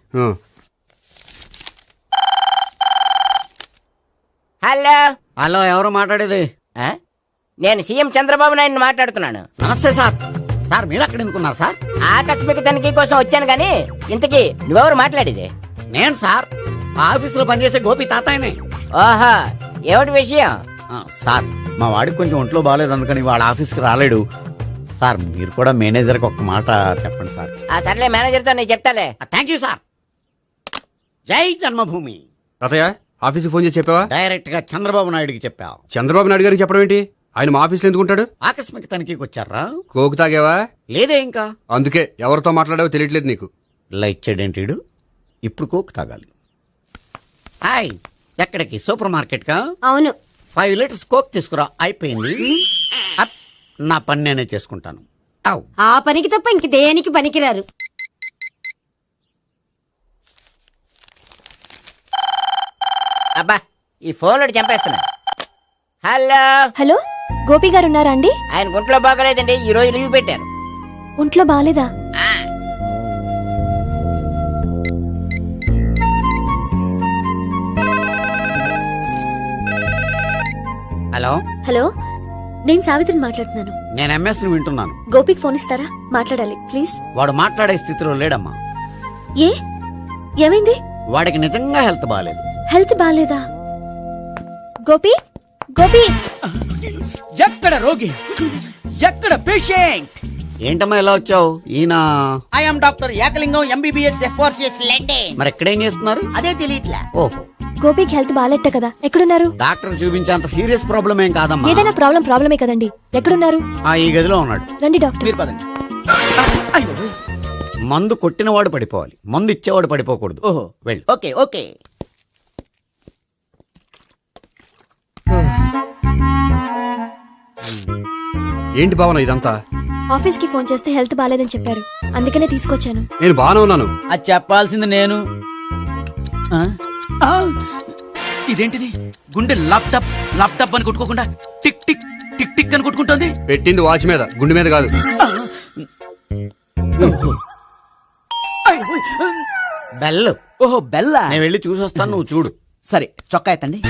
హలో హలో, ఎవరు మాట్లాడేది? నేను సీఎం చంద్రబాబు నాయుడు మాట్లాడుతున్నాను. నమస్తే సార్. సార్ మీరు అక్కడ ఎందుకున్నారు సార్? ఆకస్మిక తనిఖీ కోసం వచ్చాను గానీ ఇంతకీ నువ్వెవరు మాట్లాడేది? నేను సార్, ఆఫీసులో పనిచేసే గోపి తాతాయనే. ఓహో, ఏమిటి విషయం? సార్, మా వాడికి కొంచెం ఒంట్లో బాగాలేదు, అందుకని వాళ్ళ ఆఫీస్కి రాలేడు. సార్, మీరు కూడా మేనేజర్కి ఒక్క మాట చెప్పండి సార్. సర్లే, మేనేజర్తో నేను చెప్తాలే. Thank you sir. జై జన్మభూమి. తాతయ్య, ఆఫీస్కి ఫోన్ చేసి చెప్పావా? డైరెక్ట్ గా చంద్రబాబు నాయుడుకి చెప్పావు. చంద్రబాబు నాయుడు గారికి చెప్పడం ఏంటి? ఆయన మా ఆఫీస్లో ఎందుకుంటాడు? ఆకస్మిక తనిఖీకి వచ్చారా? కోకు తాగేవా? లేదే ఇంకా. అందుకే ఎవరితో మాట్లాడావో తెలియట్లేదు నీకు. లైట్ చేయడేంటిడు? ఇప్పుడు కోక్ తాగాలి. హాయ్, ఎక్కడికి? సూపర్ మార్కెట్ కా? అవును. 5 లీటర్స్ కోక్ తీసుకురా. అయిపోయింది. నా పని నేనే చేసుకుంటాను. ఆ పనికి తప్ప ఇంక దేనికి పనికిరారు. అబ్బా, ఈ ఫోన్ లో చంపేస్తున్నా. హలో హలో, గోపి గారు ఉన్నారా అండి? ఆయన ఒంట్లో బాగలేదండి, ఈ రోజు లీవ్ పెట్టారు. ఒంట్లో బాగాలేదా? హలో. హలో, నేను సావిత్రిని మాట్లాడుతున్నాను. నేను ఎంఎస్ ని వింటున్నాను. గోపికి ఫోన్ ఇస్తారా? మాట్లాడాలి ప్లీజ్. వాడు మాట్లాడే స్థితిలో లేడమ్మా. ఏ, ఏమైంది? వాడికి నిజంగా హెల్త్ బాగాలేదు. హెల్త్ బాగాలేదా? గోపి, గోపి. ఎక్కడ రోగి, ఎక్కడ పేషెంట్? ఏంటమ్మా ఇలా వచ్చావు? ఈయన I'm doctor Ekalingam, MBBS FRCS London. మరి ఎక్కడేం చేస్తున్నారు? అదే తెలియట్లా. ఓహో, గోపికి హెల్త్ బాగాలెట్ట కదా, ఎక్కడున్నారు? డాక్టర్ చూపించేంత సీరియస్ ప్రాబ్లం ఏం కాదమ్మా. ఏదైనా ప్రాబ్లమే కదండి. ఎక్కడున్నారు? ఈ గదిలో ఉన్నాడు. రండి డాక్టర్. మీరు పదండి. మందు కొట్టినవాడు పడిపోవాలి, మందు ఇచ్చేవాడు పడిపోకూడదు. ఓహో, వెళ్ళు. Okay okay. ఏంటి భావన ఇదంతా? ఆఫీస్ కి ఫోన్ చేస్తే హెల్త్ బాగాలేదని చెప్పారు, అందుకనే తీసుకొచ్చాను. నేను బాగానే ఉన్నాను. అది చెప్పాల్సింది నేను. ఇదేంటిది? గుండె ల్యాప్టాప్ ల్యాప్టాప్ అని కొట్టుకోకుండా టిక్ టిక్ టిక్ టిక్ అని కొట్టుకుంటుంది. పెట్టింది వాచ్ మీద, గుండె మీద కాదు. బెల్. ఓహో, బెల్లా. నేను వెళ్ళి చూసొస్తాను, నువ్వు చూడు. సరే, చొక్కా ఎత్తండి.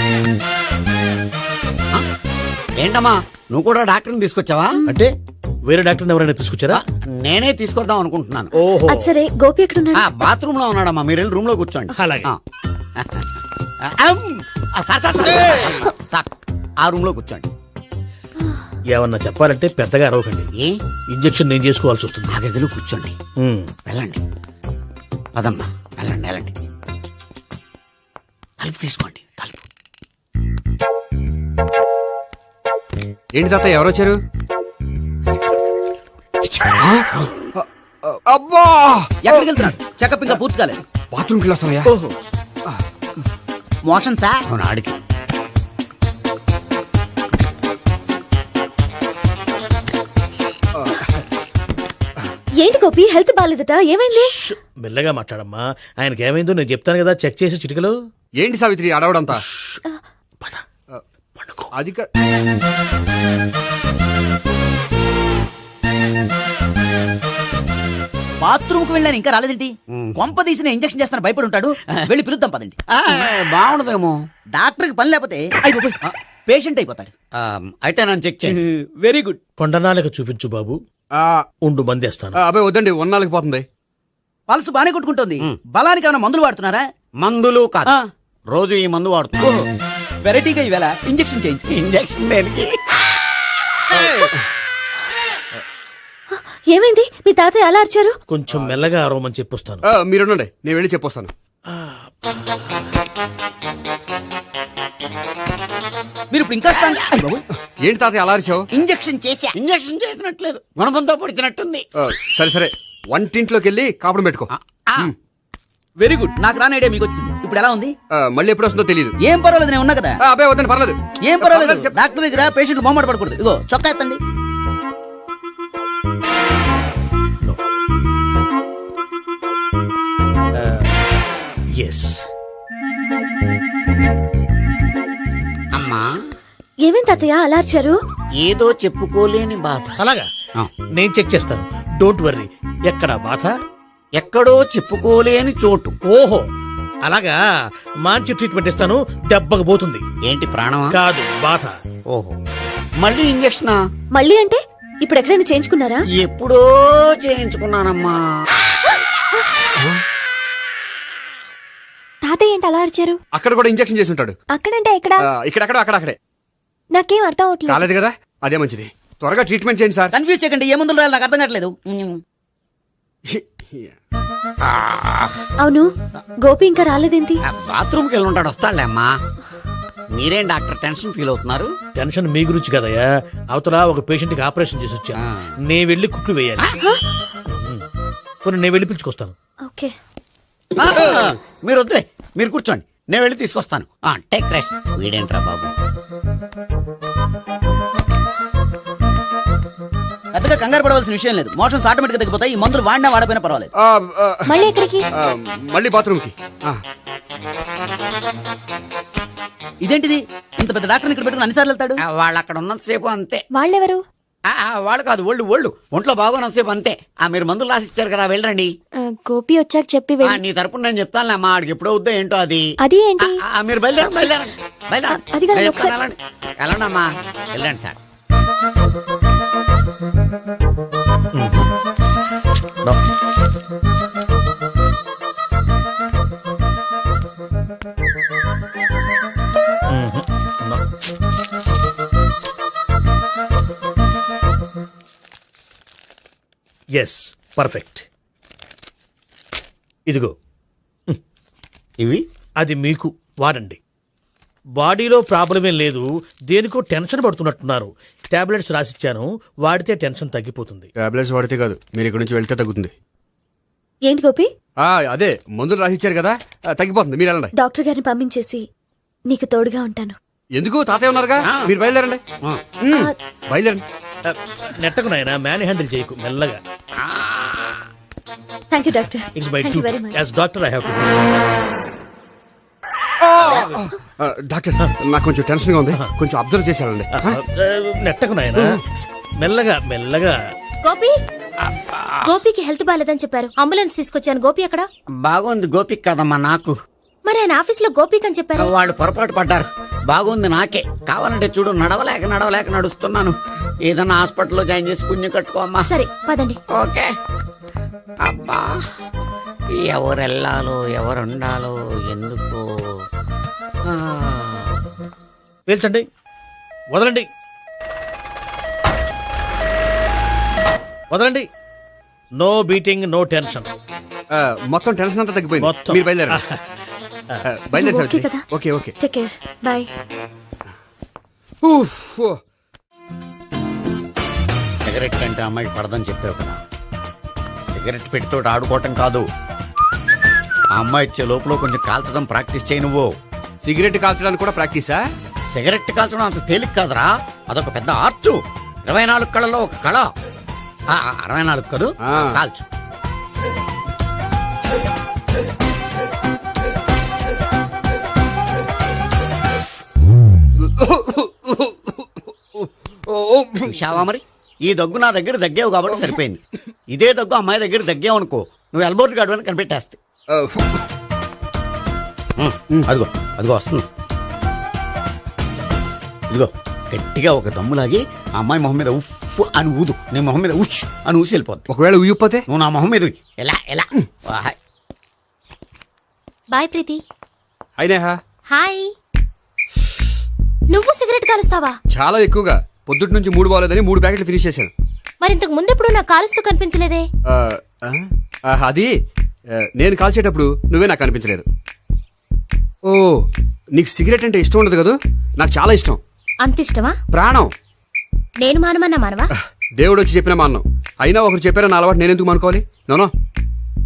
ఏంటమ్మా, నువ్వు కూడా డాక్టర్ని తీసుకొచ్చావా? అంటే వేరే డాక్టర్ ఎవరైనా తీసుకొచ్చారా? నేనే తీసుకొద్దాం అనుకుంటున్నాను. అది సరే, గోపి ఎక్కడున్నాడు? బాత్రూమ్ లో ఉన్నాడమ్మా, మీరు వెళ్ళి రూమ్ లో కూర్చోండి. సార్, ఆ రూమ్ లో కూర్చోండి. ఏమన్నా చెప్పాలంటే పెద్దగా అరవకండి. ఇంజెక్షన్ నేను చేసుకోవాల్సి వస్తుంది. ఆ గదిలో కూర్చోండి. వెళ్ళండి, పదమ్మా, వెళ్ళండి వెళ్ళండి. తలుపు తీసుకోండి, తలుపు. ఏంటి తాత, ఎవరు వచ్చారు? అబ్బా, ఎక్కడికి వెళ్తున్నాడు? చెకప్ ఇంకా పూర్తి కాలేదు. బాత్రూమ్కి వెళ్ళొస్తానయ్యా. ఓహో, మోషన్ సార్. అవును, ఆడికి. ఏంటి గోపి, హెల్త్ బాగాలేదట, ఏమైంది? మెల్లగా మాట్లాడమ్మా. ఆయనకి ఏమైందో నేను చెప్తాను కదా, చెక్ చేసి చిటికలు. ఏంటి సావిత్రి అడవడంతా? అది బాత్రూమ్ కు వెళ్ళాను, ఇంకా రాలేదేంటి? కొంప తీసిన ఇంజక్షన్ చేస్తాను భయపడి ఉంటాడు. వెళ్ళి పిలుద్దాం పదండి. బాగుండదేమో. డాక్టర్ కి పని లేకపోతే పేషెంట్ అయిపోతాడు. అయితే నన్ను చెక్ చేయి. Very good. కొండనాలకు చూపించు బాబు. ఉండు మందేస్తాను. అబ్బాయి వద్దండి, ఉన్నాళ్ళకి పోతుంది. పల్స్ బానే కొట్టుకుంటుంది. బలానికి ఏమైనా మందులు వాడుతున్నారా? మందులు కాదు, రోజు ఈ మందు వాడుతున్నా. వెరైటీగా ఈవేళ ఇంజక్షన్ చేయించు. ఇంజక్షన్ దేనికి? ఏమైంది? మీ తాతయ్య అలా అరిచారు? కొంచెం మెల్లగా అరవమని చెప్పొస్తాను. మీరుండండి, నేను వెళ్ళి చెప్పొస్తాను. మీరు ఇప్పుడు ఇంకా ఏంటి తాతయ్య అలా అరిచావు? ఇంజక్షన్ చేశా. ఇంజక్షన్ చేసినట్లేదు, గుణపంతో పొడిచినట్టుంది. సరే సరే, వంటింట్లోకి వెళ్ళి కాపురం పెట్టుకో. Very good. నాకు రాని ఐడియా మీకు వచ్చింది. ఇప్పుడు ఎలా ఉంది? మళ్ళీ ఎప్పుడు వస్తుందో తెలియదు. ఏం పర్వాలేదు, నేను ఉన్నా కదా. అబ్బాయి వద్దండి, పర్లేదు. ఏం పర్వాలేదు. డాక్టర్ దగ్గర పేషెంట్ బొమ్మట పడకూడదు. ఇగో చొక్కా ఎత్తండి. ఎస్. అమ్మా, ఏమేం తాతయ్య అలా అరిచారు? ఏదో చెప్పుకోలేని బాధ. అలాగా, నేను చెక్ చేస్తాను. Don't worry. ఎక్కడ బాధ? ఎక్కడో చెప్పుకోలేని చోటు. ఓహో, అలాగా. మంచి ట్రీట్మెంట్ ఇస్తాను, దెబ్బకు పోతుంది. ఏంటి ప్రాణమా? కాదు, బాధ. ఓహో, మళ్ళీ ఇంజక్షనా? మళ్ళీ అంటే ఇప్పుడు ఎక్కడైనా చేయించుకున్నారా? ఎప్పుడో చేయించుకున్నానమ్మా. తాతయ్య ఏంటి అలా అరిచారు? అక్కడ కూడా ఇంజక్షన్ చేసి ఉంటాడు. అక్కడంటే ఎక్కడ? ఇక్కడక్కడ అక్కడే. నాకేం అర్థం అవట్లేదు. కాలేదు కదా, అదే మంచిది. త్వరగా ట్రీట్మెంట్ చేయండి సార్. కన్ఫ్యూజ్ చేయకండి. ఏ మందులు రాయాలి నాకు అర్థం కావట్లేదు. అవును, గోపి ఇంకా రాలేదేంటి? బాత్రూమ్కి వెళ్ళి ఉంటాడు, వస్తాడులే అమ్మా. మీరేం డాక్టర్ టెన్షన్ ఫీల్ అవుతున్నారు? టెన్షన్ మీ గురించి కదయ్యా. అవతల ఒక పేషెంట్ కి ఆపరేషన్ చేసి వచ్చా. నేను వెళ్ళి కుట్లు వేయాలి. నేను వెళ్ళి పిలుచుకొస్తాను. ఓకే, మీరు వద్దులే, మీరు కూర్చోండి, నేను వెళ్ళి తీసుకొస్తాను. Take rest. వీడేంట్రా బాబు, పెద్దగా కంగారు పడవలసిన విషయం లేదు. మోషన్స్ ఆటోమేటిక్ గా తగ్గిపోతాయి. ఈ మందులు వాడినా వాడపోయినా పర్వాలేదు. మళ్ళీ ఎక్కడికి? మళ్ళీ బాత్రూమ్ కి. ఇదేంటిది? ఇంత పెద్ద డాక్టర్ ఇక్కడ పెట్టుకుని అన్నిసార్లు వెళ్తాడు? వాళ్ళు అక్కడ ఉన్నంతసేపు అంతే. వాళ్ళెవరు? వాళ్ళు కాదు, ఒళ్ళు ఒంట్లో బాగోనంతసేపు అంతే. మీరు మందులు రాసి ఇచ్చారు కదా, వెళ్ళండి. గోపి వచ్చాక చెప్పి నీ తరపున నేను చెప్తానులే అమ్మా. ఆడికి ఎప్పుడో వద్దో ఏంటో అది. అది ఏంటి? మీరు బయలుదేరండి. వెళ్ళండి అమ్మా, వెళ్ళండి సార్. Yes, perfect. ఇదిగో ఇవి. అది మీకు వాడండి. బాడీలో ప్రాబ్లం ఏం లేదు, దేనికో టెన్షన్ పడుతున్నట్టున్నారు. టాబ్లెట్స్ రాసిచ్చాను, వాడితే టెన్షన్ తగ్గిపోతుంది. టాబ్లెట్స్ వాడితే కాదు, మీరు ఇక్కడ నుంచి వెళ్తే తగ్గుతుంది. ఏంటి గోపి? అదే మందులు రాసిచ్చారు కదా, తగ్గిపోతుంది. మీరు వెళ్ళండి. డాక్టర్ గారిని పంపించేసి నీకు తోడుగా ఉంటాను. ఎందుకు? తాతయ్య ఉన్నారుగా, మీరు బయలుదేరండి. బయలుదేరండి. నెట్టకు నాయనా, మ్యాన్ హ్యాండిల్ చేయకు, మెల్లగా. Thank you doctor. It's my duty as doctor. I have to. Doctor, నాకు కొంచెం టెన్షన్ గా ఉంది, కొంచెం అబ్జర్వ్ చేశానండి. నెట్టకు నాయనా, మెల్లగా మెల్లగా. గోపి, గోపికి హెల్త్ బాగాలేదని చెప్పారు, అంబులెన్స్ తీసుకొచ్చాను. గోపి అక్కడ? బాగుంది గోపిక్ కదమ్మా, నాకు. మరి ఆయన ఆఫీస్ లో గోపిక్ అని చెప్పారు. వాళ్ళు పొరపాటు పడ్డారు. బాగుంది నాకే. కావాలంటే చూడు, నడవలేక నడుస్తున్నాను. ఏదన్నా హాస్పిటల్లో జాయిన్ చేసి పుణ్యం కట్టుకో అమ్మా. సరే పదండి. ఓకే. అబ్బా, ఎవరు వెళ్ళాలో ఎవరు ఉండాలో ఎందుకు. పేల్చండి, వదలండి, వదలండి. No beating, no tension. మొత్తం టెన్షన్ అంతా తగ్గిపోయింది. మీరు బయలుదేరండి. ఓకే కదా? Okay okay, take care, bye. Cigarette కంటే అమ్మాయికి పడదని చెప్పావు కదా. సిగరెట్ పెట్టితో ఆడుకోవటం కాదు, ఆ అమ్మాయి ఇచ్చే లోపల కొంచెం కాల్చడం ప్రాక్టీస్ చేయి నువ్వు. సిగరెట్ కాల్చడానికి కూడా ప్రాక్టీసా? సిగరెట్ కాల్చడం అంత తేలిక కాదురా, అదొక పెద్ద ఆర్ట్. 24 కళలో ఒక కళ. 64 కదూ కాల్చు. చూశావా మరి, ఈ దగ్గు నా దగ్గర దగ్గేవు కాబట్టి సరిపోయింది. ఇదే దగ్గు అమ్మాయి దగ్గర దగ్గేవు అనుకో, నువ్వు ఎల్బోర్డ్ గాడు అని కనిపెట్టేస్తే. అదిగో అదిగో వస్తుంది. ఇదిగో గట్టిగా ఒక దమ్ములాగి ఆ అమ్మాయి మొహం మీద ఉఫ్ అని ఊదు, నీ మొహం మీద ఉచ్ అని ఊసి వెళ్ళిపోద్ది. ఒకవేళ ఊయకపోతే నువ్వు నా మొహం మీద ఉయ్. ఎలా ఎలా. బాయ్ ప్రీతి. అయినా హాయ్. నువ్వు సిగరెట్ కాలుస్తావా? చాలా ఎక్కువగా. పొద్దుటి నుంచి 3 బాగోలేదని 3 ప్యాకెట్లు ఫినిష్ చేశాను. మరి ఇంతకు ముందెప్పుడు నాకు కాలుస్తూ కనిపించలేదే? అది నేను కాల్చేటప్పుడు నువ్వే నాకు కనిపించలేదు. ఓ, నీకు సిగరెట్ అంటే ఇష్టం ఉండదు కదా? నాకు చాలా ఇష్టం. అంత ఇష్టమా? ప్రాణం. నేను మానమన్నా మానవా? దేవుడు వచ్చి చెప్పినా మానం. అయినా ఒకరు చెప్పారా నా అలవాటు నేనెందుకు మానుకోవాలి? నోనో.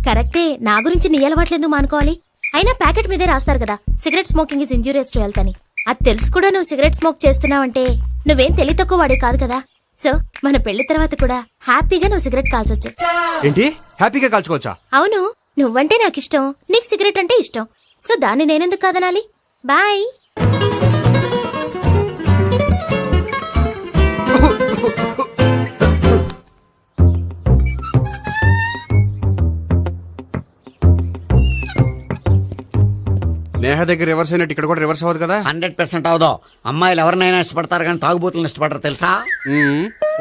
కరెక్టే, నా గురించి నీ అలవాట్లు ఎందుకు మానుకోవాలి? అయినా ప్యాకెట్ మీదే రాస్తారు కదా, cigarette smoking is injurious to health అని. అది తెలుసు కూడా నువ్వు సిగరెట్ స్మోక్ చేస్తున్నావంటే నువ్వేం తెలివి తక్కువ వాడే కాదు కదా. సో మన పెళ్లి తర్వాత కూడా హ్యాపీగా నువ్వు సిగరెట్ కాల్చొచ్చు. ఏంటి, హ్యాపీగా కాల్చుకోవచ్చా? అవును, నువ్వంటే నాకు ఇష్టం, నీకు సిగరెట్ అంటే ఇష్టం. సో దాన్ని నేనెందుకు కాదనాలి? బాయ్. నేహ దగ్గర రివర్స్ అయినట్టు ఇక్కడ కూడా రివర్స్ అవ్వదు కదా? 100% అవదో. అమ్మాయిలు ఎవరినైనా ఇష్టపడతారు కానీ తాగుబోతులను ఇష్టపడరు తెలుసా?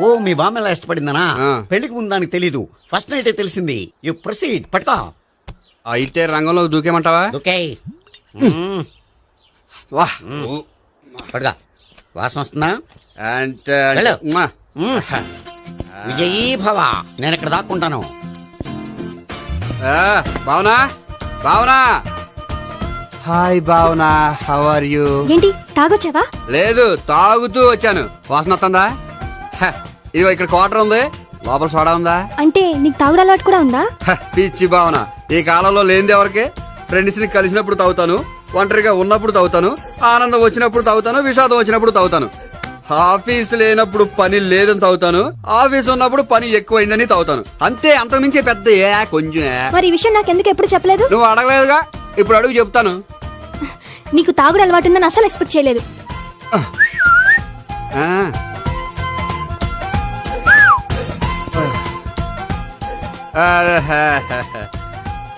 ఓ, మీ బామ్మ ఎలా ఇష్టపడిందనా? పెళ్లికి ముందు దానికి తెలీదు, ఫస్ట్ నైట్ తెలిసింది. You proceed. పట్టుకో. అయితే రంగంలో దూకేమంటావా? ఓకే. పట్టుకో. వాసన వస్తుందా? విజయీ భవ. నేను ఇక్కడ దాక్కుంటాను. Bhavana, Bhavana. Hi Bhavana, how are you? ఏంటి తాగొచ్చావా? లేదు, తాగుతూ వచ్చాను. వాసన వస్తుందా? ఇదిగో ఇక్కడ క్వార్టర్ ఉంది, లోపల సోడా ఉందా? అంటే నీకు తాగుడు అలవాటు కూడా ఉందా? పిచ్చి భావన, ఈ కాలంలో లేనిది ఎవరికి? ఫ్రెండ్స్ ని కలిసినప్పుడు తాగుతాను, ఒంటరిగా ఉన్నప్పుడు తాగుతాను, ఆనందం వచ్చినప్పుడు తాగుతాను, విషాదం వచ్చినప్పుడు తాగుతాను. ఆఫీస్ లేనప్పుడు పని లేదని తాగుతాను, ఆఫీస్ ఉన్నప్పుడు పని ఎక్కువైందని తాగుతాను. అంతే, అంతకుమించే పెద్ద కొంచెం. మరి ఈ విషయం నాకు ఎందుకు ఎప్పుడు చెప్పలేదు? నువ్వు అడగలేదుగా, ఇప్పుడు అడుగు చెప్తాను. నీకు తాగుడు అలవాటు ఉందని అసలు ఎక్స్పెక్ట్ చేయలేదు.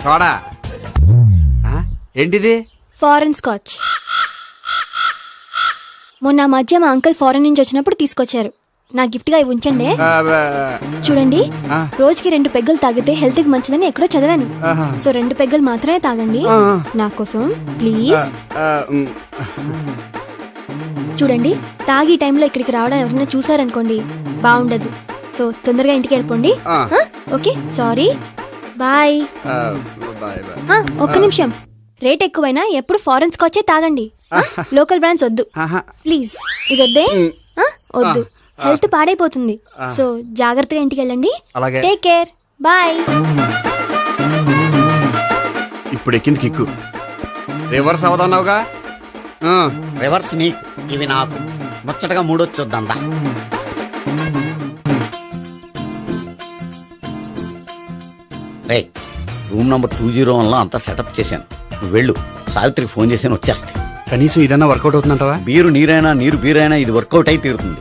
చూడా, ఏంటిది? Foreign scotch. మొన్న మధ్య మా అంకుల్ ఫారెన్ నుంచి వచ్చినప్పుడు తీసుకొచ్చారు. నా గిఫ్ట్ గా ఇవి ఉంచండి. చూడండి, రోజుకి 2 పెగ్గలు తాగితే హెల్త్ కి మంచిదని ఎక్కడో చదివాను. సో 2 పెగ్గలు మాత్రమే తాగండి నా కోసం ప్లీజ్. చూడండి, తాగి టైంలో ఇక్కడికి రావడం ఎవరైనా చూసారనుకోండి బాగుండదు. సో తొందరగా ఇంటికి వెళ్ళిపోండి. Okay, sorry, bye. ఒక్క నిమిషం, రేట్ ఎక్కువైనా ఎప్పుడు ఫారెన్ స్కాచే తాగండి, లోకల్ బ్రాండ్స్ వద్దు ప్లీజ్. ఇది వద్దే, వద్దు, హెల్త్ పాడైపోతుంది. సో జాగ్రత్తగా ఇంటికి వెళ్ళండి. Take care, bye. ఇప్పుడు ఎక్కింది కిక్కు. రివర్స్ అవదన్నావుగా? రివర్స్ నీకు, ఇవి నాకు. ముచ్చటగా మూడొచ్చొద్దా? రే, రూమ్ నంబర్ 201లో అంతా సెటప్ చేశాను. నువ్వు వెళ్ళు, సావిత్రికి ఫోన్ చేశాను, వచ్చేస్తాయి. కనీసం ఇదన్నా వర్కౌట్ అవుతుందంటావా? బీరు నీరైనా నీరు బీరైనా ఇది వర్కౌట్ అయి తీరుతుంది.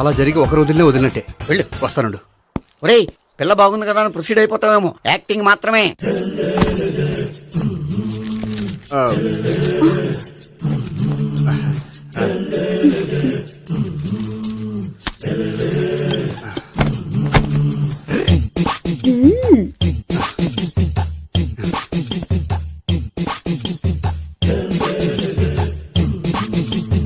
అలా జరిగి ఒకరు వదిలినట్టే. వెళ్ళు, వస్తానుండు. ఒరేయ్, పిల్ల బాగుంది కదా అని ప్రొసీడ్ అయిపోతావేమో, యాక్టింగ్ మాత్రమే.